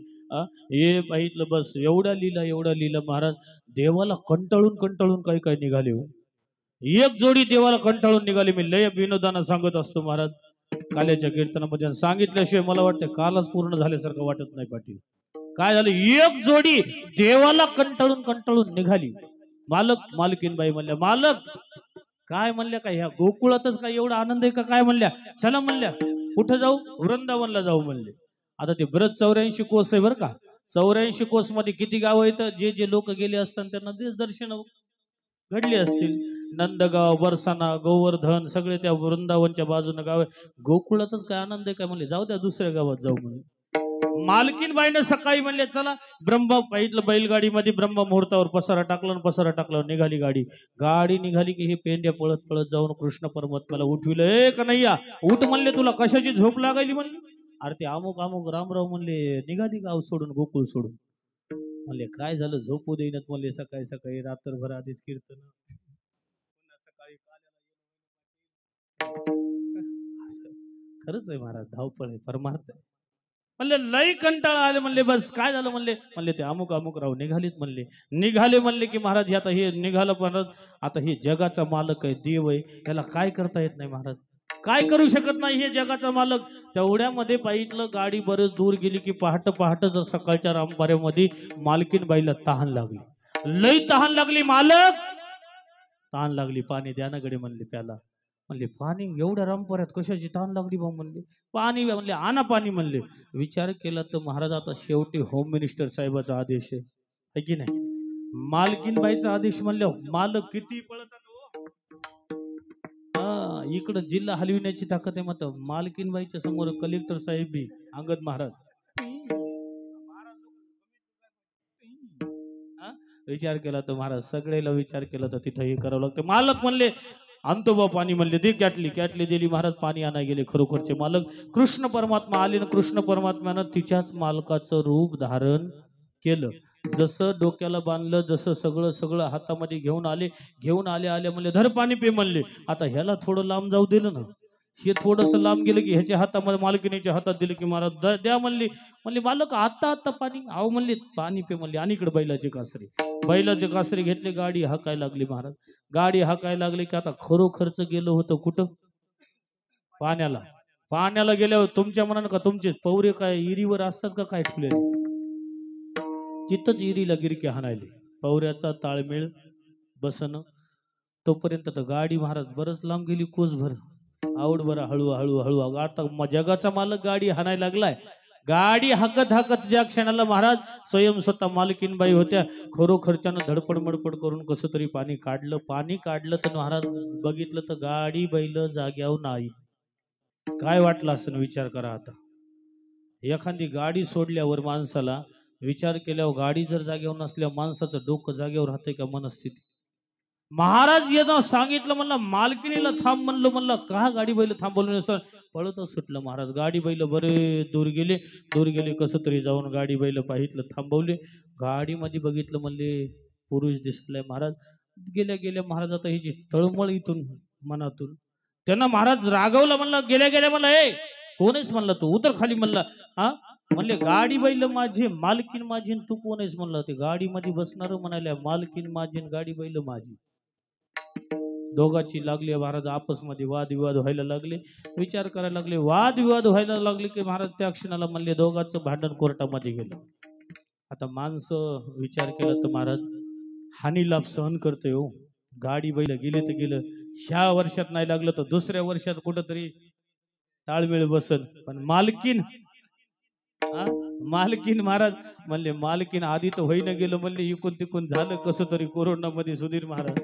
हे पाहितलं बस एवढा लिहिला महाराज. देवाला कंटाळून कंटाळून काही काही निघाले हो. एक जोडी देवाला कंटाळून निघाली. मी लय विनोदानं सांगत असतो महाराज काल्याच्या कीर्तनामध्ये, सांगितल्याशिवाय मला वाटतं कालच पूर्ण झाल्यासारखं वाटत नाही पाटील. काय झालं, एक जोडी देवाला कंटाळून कंटाळून निघाली. मालकीनबाई म्हणल्या, मालक काय म्हणल्या, काय ह्या गोकुळातच काय एवढा आनंद आहे का काय म्हणल्या. चला म्हणल्या, कुठं जाऊ, वृंदावनला जाऊ म्हणले. आता ते ब्रज 84 कोस आहे बरं का. 84 कोस मध्ये किती गाव आहेत, जे जे लोक गेले असतात त्यांना दर्शन घडले असतील. नंदगाव, बरसाना, गोवर्धन सगळे त्या वृंदावनच्या बाजूने गाव आहे. गोकुळातच काय आनंद आहे काय म्हणले, जाऊ द्या दुसऱ्या गावात जाऊ म्हणले. मालकीनबाईनं सकाळी म्हणले चला, ब्रह्म पाहितलं बैलगाडीमध्ये ब्रह्म मुहूर्तावर पसारा टाकला निघाली गाडी. गाडी निघाली की हे पेंड्या पळत पळत जाऊन कृष्ण परमात्म्याला उठविलं. ए कन्हैया उठ म्हणले, तुला कशाची झोप लागायली म्हणले. अरे ते अमुक अमुक रामराव म्हणले निघाली गाव सोडून, गोकुळ सोडून. म्हणले काय झालं, झोपू देईनात म्हणले, सकाळी सकाळी रात्रभर आधीच कीर्तन, सकाळी खरंच आहे महाराज, धावपळ आहे, परमार्थ आहे. म्हणले लई कंटाळा आले म्हणले, बस काय झालं म्हणले ते अमुक अमुक राव निघाले म्हणले की महाराज आता हे निघालं, पण आता हे जगाचा मालक आहे, देव आहे, त्याला काय करता येत नाही महाराज, काय करू शकत नाही हे जगाचा मालक. तेवढ्यामध्ये पाहितलं गाडी बरेच दूर गेली की पहाट जर सकाळच्या रामबाऱ्यामध्ये मालकीनबाईला तहान लागली, लई तहान लागली. मालक तहान लागली, पाणी द्या ना गडे म्हणले प्याला. म्हणले पाणी एवढ्या रामपर्यात कशाची तहान लागली भाऊ म्हणले. पाणी म्हणले, आणा पाणी म्हणले. विचार केला तर महाराज आता शेवटी होम मिनिस्टर साहेबाचा आदेश आहे की नाही, मालकीनबाईचा आदेश म्हणले मालक किती पळतात हो. इकडं जिल्हा हलविण्याची ताकद आहे, मत मालकीनबाईच्या समोर कलेक्टर साहेब बी अंगद महाराज. विचार केला तर महाराज सगळेला विचार केला तर तिथं हे करावं लागतं. मालक म्हणले आणतो बा पाणी म्हणले, दे कॅटली दिली. महाराज पाणी आणाय गेले. खरोखरचे मालक कृष्ण परमात्मा आले ना, कृष्ण परमात्म्यानं तिच्याच मालकाचं रूप धारण केलं. जसं डोक्याला बांधलं, जसं सगळं हातामध्ये घेऊन आले म्हणले धर पाणी पे म्हणले. आता ह्याला थोडं लांब जाऊ दिलं ना, हे थोडंसं लांब गेलं की ह्याच्या हातामध्ये मालकिनीच्या हातात दिलं की महाराज द्या म्हणले. मालक आता पाणी, अहो म्हणले पाणी पे म्हणले. आणि इकडे बैलाचे कासरे घेतले, गाडी हाकाय लागली. महाराज गाडी हाकाय लागली की आता खरोखरच गेलं होतं कुठं, पाण्याला गेल्यावर तुमच्या मनानं का तुमचे पौरे काय इरीवर असतात का काय ठेवलेले, तिथंच इरीला गिरकी हाणायले. पौऱ्याचा ताळमेळ बसन तोपर्यंत तर गाडी महाराज बरंच लांब गेली, कोसभर आवड बरं हळू. आता जगाचा मालक गाडी हाणायला लागलाय. गाडी हाकत ज्या क्षणाला महाराज स्वयं स्वतः मालकीनबाई होत्या, खरोखरच्यानं धडपड मडपड करून कसं तरी पाणी काढलं तर महाराज बघितलं तर गाडी बैल जाग्यावर नाही. काय वाटलं असं विचार करा. आता एखादी गाडी सोडल्यावर माणसाला विचार केल्यावर गाडी जर जागेवर नसल्यावर माणसाचं डोकं जागेवर राहतंय का मनस्थिती. महाराज येणं सांगितलं, म्हणलं मालकिनीला थांब म्हणलं का गाडी बैल थांबवलं नसतं, पळतच सुटलं महाराज. गाडी बैल बरे दूर गेले कसं तरी जाऊन गाडी बैल पाहितलं, थांबवले. गाडीमध्ये बघितलं म्हणले पुरुष दिसलाय. महाराज गेल्या महाराज आता ह्याची तळमळ इथून मनातून त्यांना महाराज रागवलं. म्हणलं गेल्या म्हणलं ए कोण आहेस म्हणलं, तू उतर खाली म्हणलं. म्हणले गाडी बैल माझी, मालकीन माझी, तू कोण आहेस म्हणलं. ते गाडीमध्ये बसणार म्हणाल्या मालकीन माझी, गाडी बैल माझी. दोघांची लागली महाराज आपसमध्ये वादविवाद व्हायला लागले. विचार करायला लागले, वादविवाद व्हायला लागले की महाराज त्या क्षणाला म्हणले दोघांचं भांडण कोर्टामध्ये गेलं. आता माणसं विचार केला तर महाराज हानी लाभ सहन करते हो. गाडी बैल गेले तर गेलं, ह्या वर्षात नाही लागलं तर दुसऱ्या वर्षात कुठंतरी ताळमेळ बसल. पण मालकीन महाराज म्हणले मालकीन आधी तर होईना गेलं म्हणले, इकून तिकून झालं कसं तरी कोरोनामध्ये. सुधीर महाराज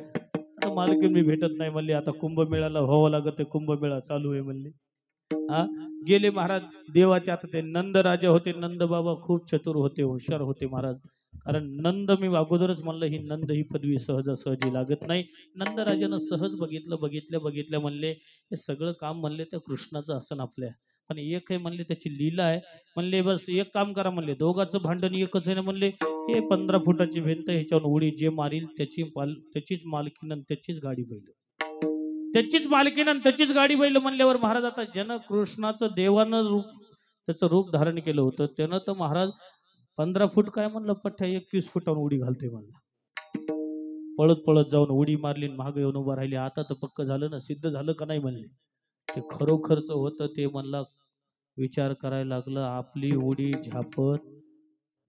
आता मालकीन मी भेटत नाही म्हणले, आता कुंभमेळ्याला व्हावं लागत, कुंभमेळा चालू आहे म्हणले. गेले महाराज देवाचे. आता ते नंद राजा होते, नंद बाबा खूप चतुर होते, हुशार होते महाराज. कारण नंद मी अगोदरच म्हणलं ही नंद ही पदवी सहजासहजी लागत नाही. नंद राजानं सहज बघितल्या म्हणले हे सगळं काम म्हणले त्या कृष्णाचं असं आपल्या, पण एक आहे म्हणले त्याची लीला आहे. म्हणले बस एक काम करा म्हणले, दोघांचं भांडण एकच आहे ना म्हणले. हे 15 फुटाची भिंत, ह्याच्यावर उडी जे मारील त्याचीच मालकीन आणि त्याचीच गाडी बैल. त्याचीच मालकीन आणि त्याचीच गाडी बैल म्हणल्यावर महाराज आता जन कृष्णाचं देवानं रूप त्याचं रूप धारण केलं होतं त्यानं तर महाराज 15 फूट काय म्हणलं पठ्ठ्या 21 फुटावर उडी घालतोय म्हणला. पळत पळत जाऊन उडी मारली महाग येऊन उभा राहिली. आता तर पक्क झालं ना, सिद्ध झालं का नाही म्हणले. ते खरोखरच होतं ते म्हणला. विचार करायला लागलं आपली उडी झापत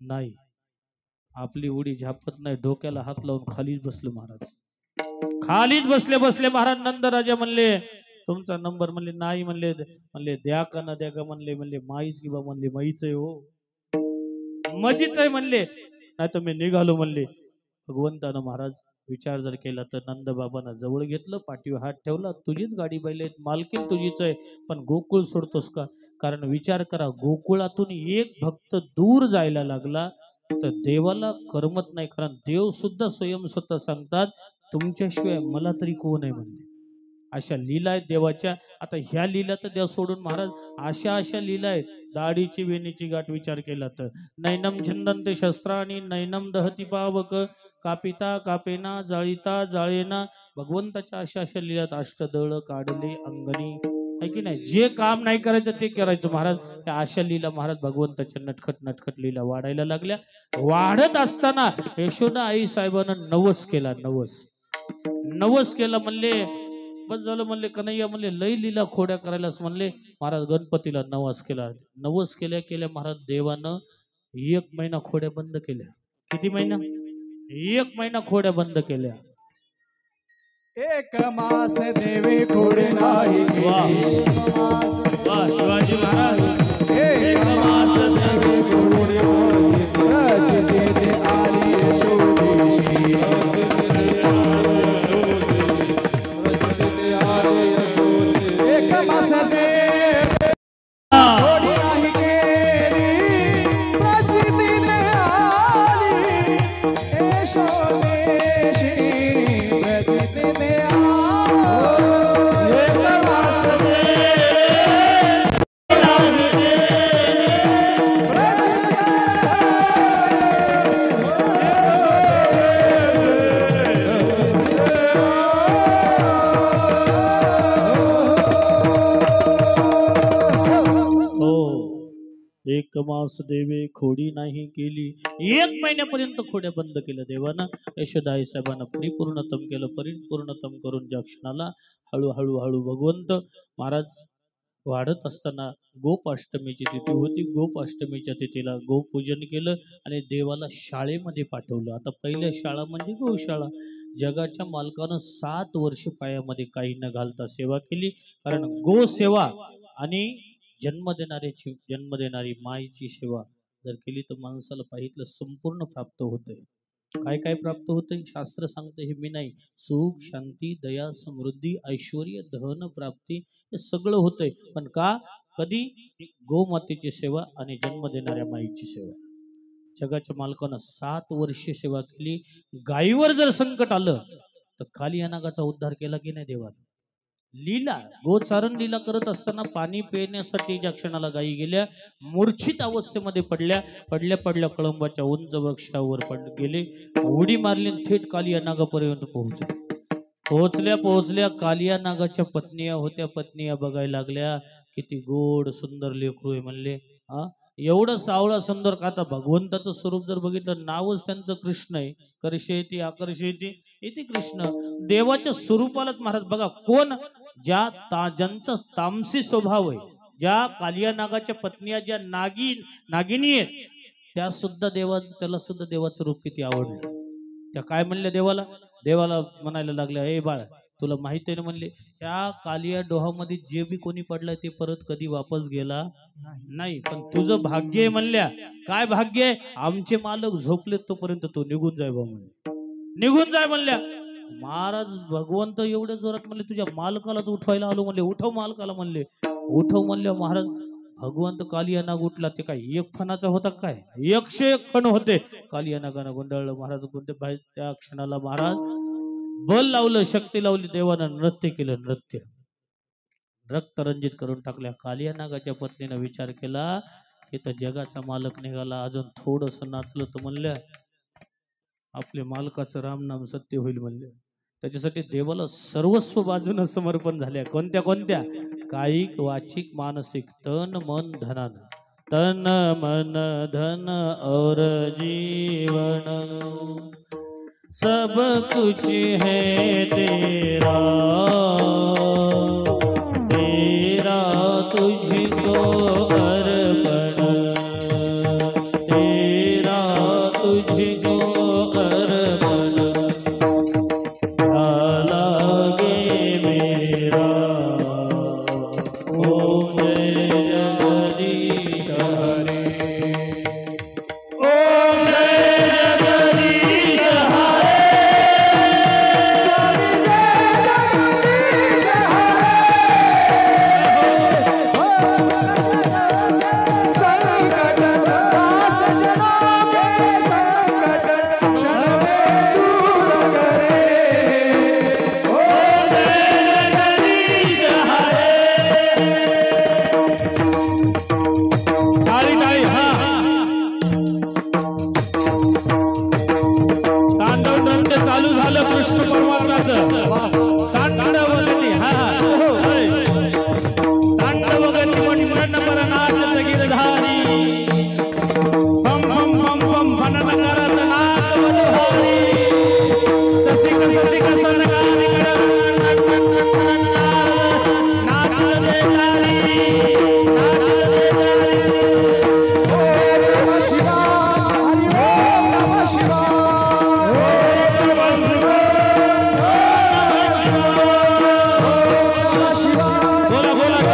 नाही, आपली उडी झापत नाही. डोक्याला हात लावून खालीच बसले महाराज. खालीच बसले बसले महाराज. नंदराजा म्हणले तुमचा नंबर म्हणले नाही म्हणले. म्हणले द्या का ना द्या का म्हणले. म्हणले माईच की बा म्हणले माईच आहे हो, मजीच आहे म्हणले. नाही तर मी निघालो म्हणले. भगवंतानं महाराज विचार जर केला तर नंद बाबांना जवळ घेतलं, पाठीवर हात ठेवला. तुझीच गाडी बैल आहेत, मालकीन तुझीच आहे, पण गोकुळ सोडतोस का? कारण विचार करा, गोकुळातून एक भक्त दूर जायला लागला तर देवाला करमत नाही. कारण देव सुद्धा स्वयं स्वतः सांगतात तुमच्याशिवाय मला तरी कोण आहे म्हणले. अशा लीला आहेत देवाच्या. आता ह्या लीला तर देव सोडून महाराज अशा अशा लीला आहेत. दाढीची वेणीची गाठ विचार केला तर नैनम छिंदंते शस्त्राणी नैनम दहती पावक कापिता कापेना जाळीता जाळेना. भगवंताच्या अशा अशा लीलात. अष्टदळ काढले अंगणी आहे की नाही. जे काम नाही करायचं ते करायचं महाराज. त्या अशा लीला महाराज भगवंताच्या नटखट नटखट लीला वाढायला लागल्या. वाढत असताना यशोदा आई साहेबांना नवस केला. नवस केला म्हणले बस झालं म्हणले. कन्हैया म्हणले लई लीला खोड्या करायलाच म्हणले. महाराज गणपतीला नवस केला. नवस केल्या केल्या महाराज देवानं 1 महिना खोड्या बंद केल्या. किती महिना? 1 महिना खोड्या बंद केल्या. एक मास देवी खोडे नाही वा वा शिवाजी महाराज. एक मास देवी खोडे रचिते आली यशोदेशी. एक मास देवी खोडी नाही केली रचिते आली यशोदेशी. रचिते एक मास देवे खोडी नाही केली. 1 महिन्यापर्यंत खोड्या बंद केल्या देवानं. यशोदाई साहेबांना परिपूर्णतम केलं. परिपूर्णतम करून ज्या क्षणाला हळूहळू हळू भगवंत महाराज वाढत असताना गोपाष्टमीची तिथी होती. गोपाष्टमीच्या तिथीला गोपूजन केलं आणि देवाला शाळेमध्ये पाठवलं. आता पहिल्या शाळा म्हणजे गोशाळा. जगाच्या मालकानं 7 वर्ष पायामध्ये काही न घालता सेवा केली. कारण गोसेवा आणि जन्म देणारी माईची सेवा जर केली तर माणसाला पाहिलं संपूर्ण प्राप्त होते. काय काय प्राप्त होते शास्त्र सांगते, हे मी नाही. सुख शांती दया समृद्धी ऐश्वर धन प्राप्ती हे सगळं होतंय. पण का? कधी? गोमातेची सेवा आणि जन्म देणाऱ्या माईची सेवा. जगाच्या मालकानं 7 वर्ष सेवा केली. गायीवर जर संकट आलं तर कालिया नागाचा उद्धार केला की नाही देवाने. लीला गोचारण लीला करत असताना पाणी पिण्यासाठी ज्या क्षणाला गायी गेल्या, मूर्छित अवस्थेमध्ये पडल्या कळंबाच्या उंच वृक्षावर गेले. उडी मारली थेट कालिया नागापर्यंत पोहोचल्या. कालिया नागाच्या पत्निया होत्या. पत्निया बघायला लागल्या किती गोड सुंदर लेकरू आहे म्हणले. एवढं सावळा सुंदर का? आता भगवंताचं स्वरूप जर बघितलं नावच त्यांचं कृष्ण आहे. कर्षयती आकर्षयती इति कृष्ण. देवाच्या स्वरूपालाच महाराज बघा कोण ज्यांचा तामसी स्वभाव आहे, ज्या कालिया नागाच्या पत्निया ज्या नागिनी आहेत त्या सुद्धा त्याला सुद्धा देवाचं रूप किती आवडलं. त्या काय म्हणल्या देवाला म्हणायला लागल्या, ए बाळ तुला माहित आहे ना म्हणले, त्या कालिया डोहामध्ये जे बी कोणी पडलाय ते परत कधी वापस गेला नाही. पण तुझं भाग्य आहे म्हणल्या. काय भाग्य आहे? आमचे मालक झोपलेत तोपर्यंत तू निघून जाय बा म्हणले. निघून जाय म्हणल्या. महाराज भगवंत एवढ्या जोरात म्हणले तुझ्या मालकालाच उठवायला आलो म्हणले. उठव मालकाला म्हणले. उठव म्हणल्या. महाराज भगवंत कालिया नाग उठला. ते काय 1 फणाचा होता काय? 101 फण होते. कालिया नागानं गुंडाळलं. महाराज गुंडे त्या क्षणाला महाराज बल लावलं, शक्ती लावली. देवानं नृत्य केलं. नृत्य रक्तरंजित करून टाकल्या. कालिया नागाच्या पत्नीनं विचार केला की तर जगाचा मालक निघाला, अजून थोडंसं नाचलं तर म्हणल्या आपल्या मालकाचं रामनाम सत्य होईल म्हणले. त्याच्यासाठी देवाला सर्वस्व बाजूनं समर्पण झाल्या. कोणत्या कोणत्या? कायिक वाचिक मानसिक, तन मन धनान. तन मन धन और जीवन सब कुछ है तेरा, तेरा तुझको अर्पण, तेरा तुझको अर्पण, क्या लागे मेरा ओम जय जगदीश हरे, ओम जय जगदीश हरे, टाळी टाळी. हा तांडव नृत्य चालू झालं कृष्ण परमात्म्याचं. तांडव गती. हा तांडव गती मंडन परनाथ गिरधारी, फम फम फम फम फनन करत नाथ मधुहारी, ससिक ससिक सनगारी नाच दे तारी, नाच दे तारी. बोला बोला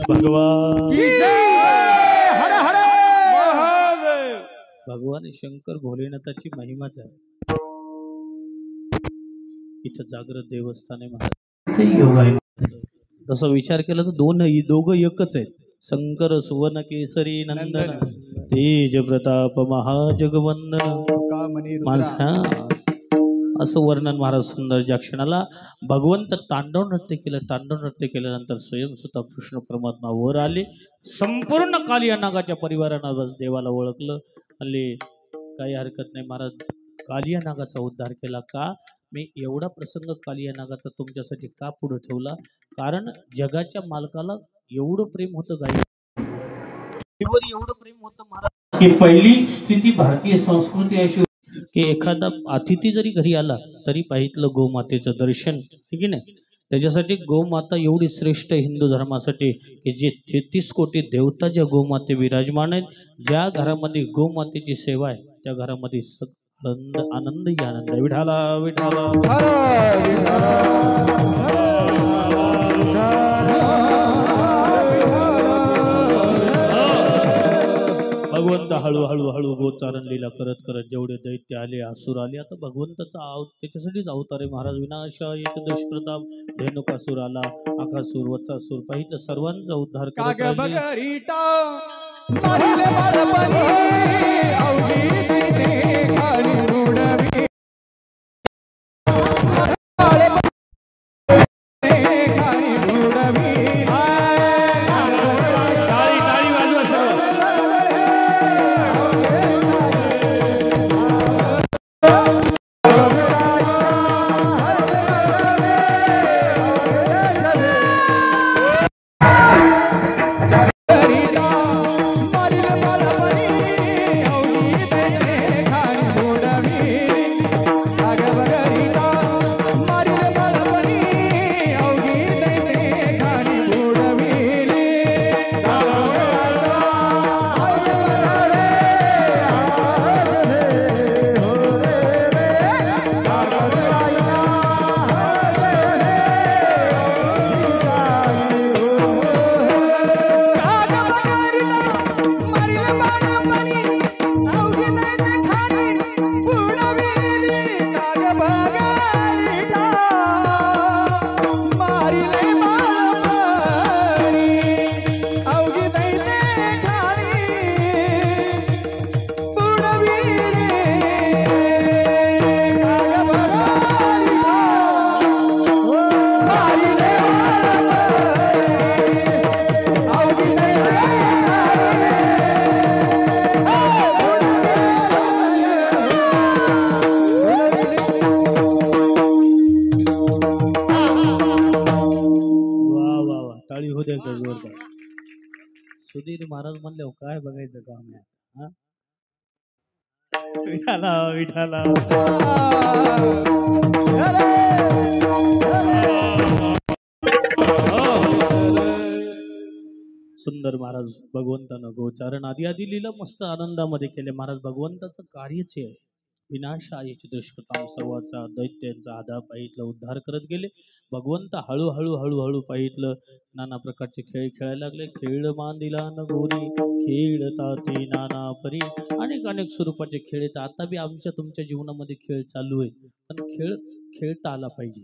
भगवान भगवान शंकर भोलेनाथाची महिमाच आहे. इथं जागृत देवस्थान आहे महाराज. इथे योग आहे. तसा विचार केला तर दोघं एकच आहेत. शंकर सुवन केसरी नंदन, तेज प्रताप महाजगवंदन. माणसा असं वर्णन महाराज सुंदर. ज्या क्षणाला भगवंत तांडव नृत्य केलं, तांडव नृत्य केल्यानंतर स्वयंसुद्धा कृष्ण परमात्मा वर आले. संपूर्ण कालिया नागाच्या परिवारानं बस देवाला ओळखलं. आणि काही हरकत नाही महाराज, कालिया नागाचा उद्धार केला. का? मी एवढा प्रसंग कालिया नागाचा तुमच्यासाठी का पुढे ठेवला? कारण जगाच्या मालकाला एवढं प्रेम होतं, गायीवर एवढं प्रेम होतं महाराज, की पहिली स्थिती भारतीय संस्कृती अशी की एखादा अतिथी जरी घरी आला तरी पाहितलं गोमातेचं दर्शन, ठीक आहे ना. त्याच्यासाठी गोमाता एवढी श्रेष्ठ हिंदू धर्मासाठी की जे 33 कोटी देवता ज्या गोमाते विराजमान आहेत, ज्या घरामध्ये गोमातेची सेवा आहे त्या घरामध्ये आनंद आनंद ही आनंद आहे. विठाला विठाला भगवंत हळूहळू हळू गोचारण लीला करत करत जेवढे दैत्य आले, असुर आले, आता भगवंताचा त्याच्यासाठीच अवतार आहे महाराज. विनाशाय दुष्कृताम, धेनुकासूर आला, आकासूर, वत्सासूर, पाहिजे सर्वांचा उद्धार करत सुधीर महाराज म्हणले काय बघायचं काम आहे हा? विठाला विठाला सुंदर महाराज भगवंतानं गोचारण आदी आदी लिहिलं मस्त आनंदामध्ये केले महाराज भगवंताचं कार्यच आहे विनाशायच दुष्कृताम सर्वाचा दैत्यांचा आधा पाहितलं उद्धार करत गेले भगवंत हळूहळू हळूहळू पाहितलं नाना प्रकारचे खेळ खेळायला लागले खेळ मांदिला न गोरी खेळता ते नाना परी अनेक अनेक स्वरूपाचे खेळ आहेत आता बी आमच्या तुमच्या जीवनामध्ये खेळ चालू आहे पण खेळ खेळता आला पाहिजे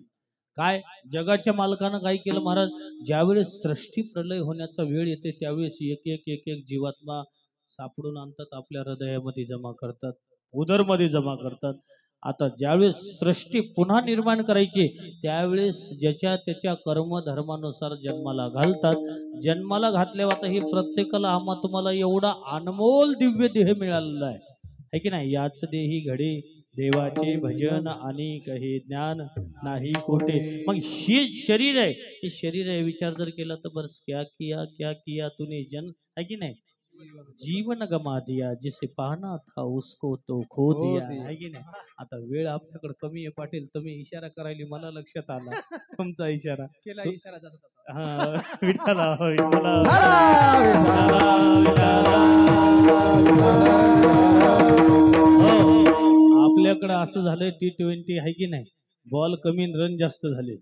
काय जगाच्या मालकानं काय केलं महाराज ज्यावेळेस सृष्टी प्रलय होण्याचा वेळ येते त्यावेळेस एक एक एक एक जीवात्मा सापडून आणतात आपल्या हृदयामध्ये जमा करतात उदरमध्ये जमा करतात आता ज्यावेळेस सृष्टी पुन्हा निर्माण करायची त्यावेळेस ज्याच्या त्याच्या कर्मधर्मानुसार जन्माला घालतात जन्माला घातल्यावर आता हे प्रत्येकाला आम्हा तुम्हाला एवढा अनमोल दिव्य देह मिळालेला आहे की नाही याच देही घडे देवाचे भजन आणि काही ज्ञान नाही कोठे मग हे शरीर आहे हे शरीर आहे विचार जर केला तर बस क्या किया तूने जन है की नाही जीवन गमा दिया जिसे पाहना था उसको तो खो दिया है की नाही आता वेळ आपल्याकडे कमी आहे पाटील तुम्ही इशारा करायला मला लक्षात आला तुमचा इशारा केला इशारा जात होता हा विठाला विठाला आपल्याकडे असं झालंय T20 आहे की नाही बॉल कमी रन जास्त झाले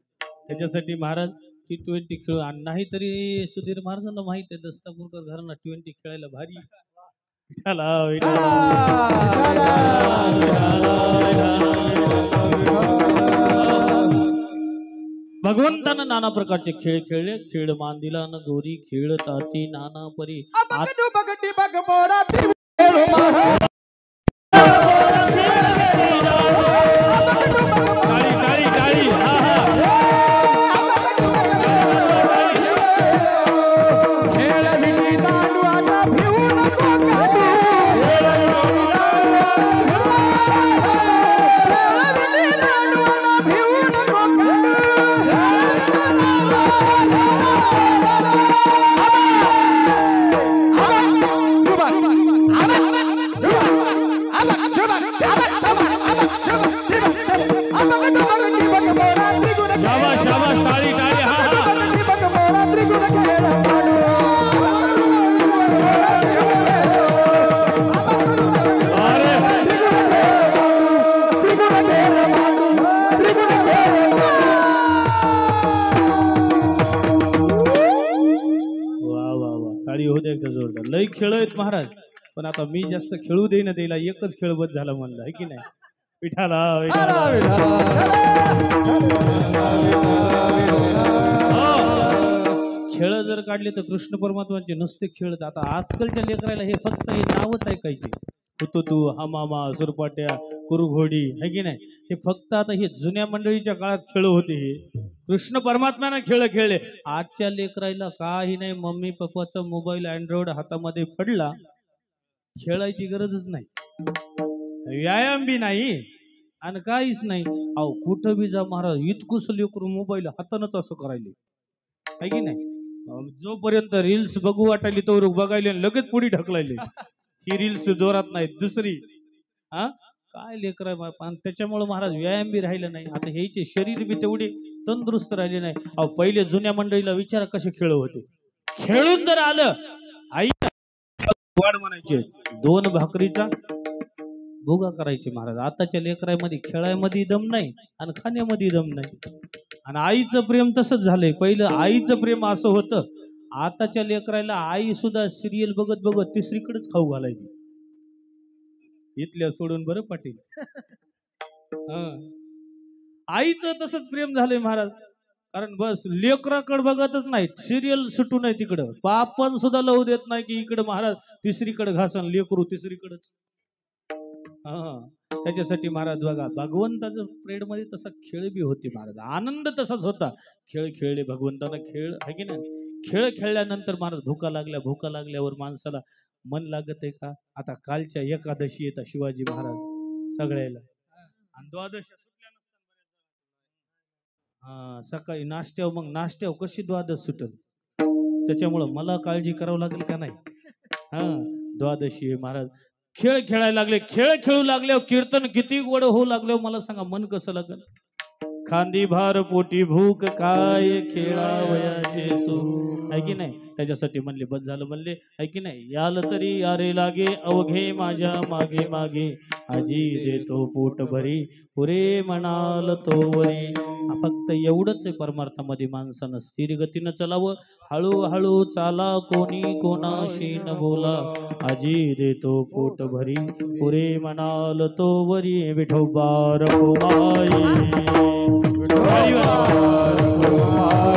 त्याच्यासाठी महाराज T20 खेळ आणि नाही तरी सुधीर महाराजांना माहित आहे दस्तापूरकर घरांना T20 खेळायला भारी भगवंतानं नाना प्रकारचे खेळ खेळले खेळ मांदिला न गोरी खेळता ती नाना परी लई खेळ आहेत महाराज पण आता मी जास्त खेळू देईन त्याला एकच खेळ बस झाला म्हणलं आहे की नाही विठाला खेळ जर काढले तर कृष्ण परमात्माचे नुसते खेळ आता आजकालच्या लेकराला हे फक्त हे नावच ऐकायचे होतो तू हा मामा सुरपाट्या कुरघोडी है की नाही हे फक्त आता हे जुन्या मंडळीच्या काळात खेळ होते हे कृष्ण परमात्म्याने खेळ खेळले आजच्या लेकराला काही नाही मम्मी पप्पाचा मोबाईल अँड्रॉइड हातामध्ये पडला खेळायची गरजच नाही व्यायाम बी नाही आणि काहीच नाही अहो कुठं बी जा महाराज इतकुस लेकरू मोबाईल हातानंच असं करायले है की नाही जोपर्यंत रील्स बघू वाटायली तो बघायले लगेच पुढे ढकलायले ही रील्स जोरात नाही दुसरी हा काय लेकर त्याच्यामुळे महाराज व्यायाम बी राहिला नाही आता ह्याचे शरीर बी तेवढे तंदुरुस्त राहिले नाही अहो पहिले जुन्या मंडळीला विचारा कसे खेळ होते खेळून जर आलं आई वाढ म्हणायचे 2 भाकरीचा भोगा करायचे महाराज आताच्या लेकरामध्ये खेळायमध्ये दम नाही आणि खाण्यामध्ये दम नाही आणि आईचं प्रेम तसंच झालंय पहिलं आईचं प्रेम असं होतं आताच्या लेकराला आई सुद्धा सिरियल बघत बघत तिसरीकडेच खाऊ घालायची इथल्या सोडून बरं पाटील आईचं तसंच प्रेम झालंय महाराज कारण बस लेकराकडे बघतच नाही सिरियल सुटू नाही तिकडं पापण सुद्धा लावू देत नाही की इकडे महाराज तिसरीकडे घासन लेकरू तिसरीकडेच त्याच्यासाठी महाराज बघा भगवंताचं प्रेड मध्ये तसा खेळ बी होते महाराज आनंद तसाच होता खेळ खेळले भगवंतानं खेळ आहे की नाही खेळ खेळल्यानंतर महाराज भूका लागल्यावर माणसाला मन लागत आहे का आता कालच्या एकादशी येतात शिवाजी महाराज सगळ्याला आणि द्वादशी सुटल्या नसतात सकाळी नाश्त्यावर मग नाश्त्यावर कशी द्वादश सुटल त्याच्यामुळं मला काळजी करावं लागेल का नाही? हा, द्वादशी आहे महाराज. खेळ खेळायला लागले, खेळ खेळू लागले, कीर्तन किती गोड होऊ लागले, मला सांगा मन कसं लागेल? खांदी भार पोटी भूक काय खेळावयाचे सू, आहे की नाही? त्याच्यासाठी म्हणले बस झालं, म्हणले आहे की नाही? याल तरी यारे लागे अवघे माझ्या मागे मागे, आजी देतो पोट भरी पुरे म्हणाल तो वरी. फक्त एवढंच आहे परमार्थामध्ये, माणसानं स्थिर गतीनं चलावं, हळूहळू चाला, कोणी कोणाशी न बोला, आजी देतो पोट भरी पुरे म्हणाल तो वरी. विठोबा रखुमाई, विठोबा रखुमाई,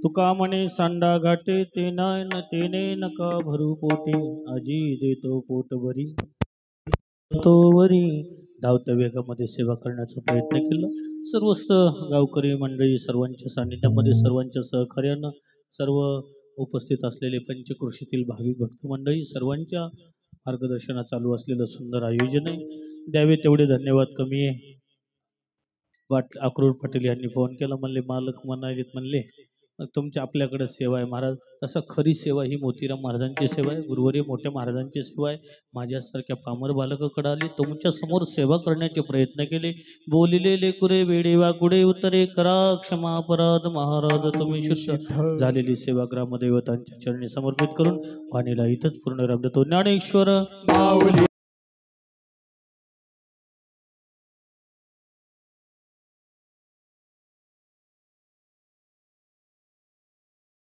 तुका म्हणे सांडा घाटे, तेने नका भरू पोटे, आजी देतो पोट भरी तो वरी. धावत्या वेगामध्ये सेवा करण्याचा प्रयत्न केला. सर्वस्त गावकरी मंडळी सर्वांच्या सानिध्यामध्ये, सर्वांच्या सहकार्यानं, सर्व उपस्थित असलेले पंचकृषीतील भाविक भक्त मंडळी सर्वांच्या मार्गदर्शनात चालू असलेलं सुंदर आयोजन आहे. द्यावे तेवढे धन्यवाद कमी आहे. अक्रूर पाटील यांनी फोन केला, म्हणले मालक म्हणालेत, म्हणले तुमच्या आपल्याकडे सेवा आहे महाराज. तसं खरी सेवा ही मोतीराम महाराजांची सेवा आहे, गुरुवर्य मोठ्या महाराजांची सेवा आहे. माझ्यासारख्या पामर बालकाकडे आली, तुमच्या समोर सेवा करण्याचे प्रयत्न केले. बोलिले लेकुरे वेडे वाकुडे उत्तरे करा क्षमा अपराध, महाराज तुम्ही शुद्ध. झालेली सेवा ग्रामदेवतांच्या चरणी समर्पित करून वाणीला इथंच पूर्ण राम देतो. ज्ञानेश्वर माऊली.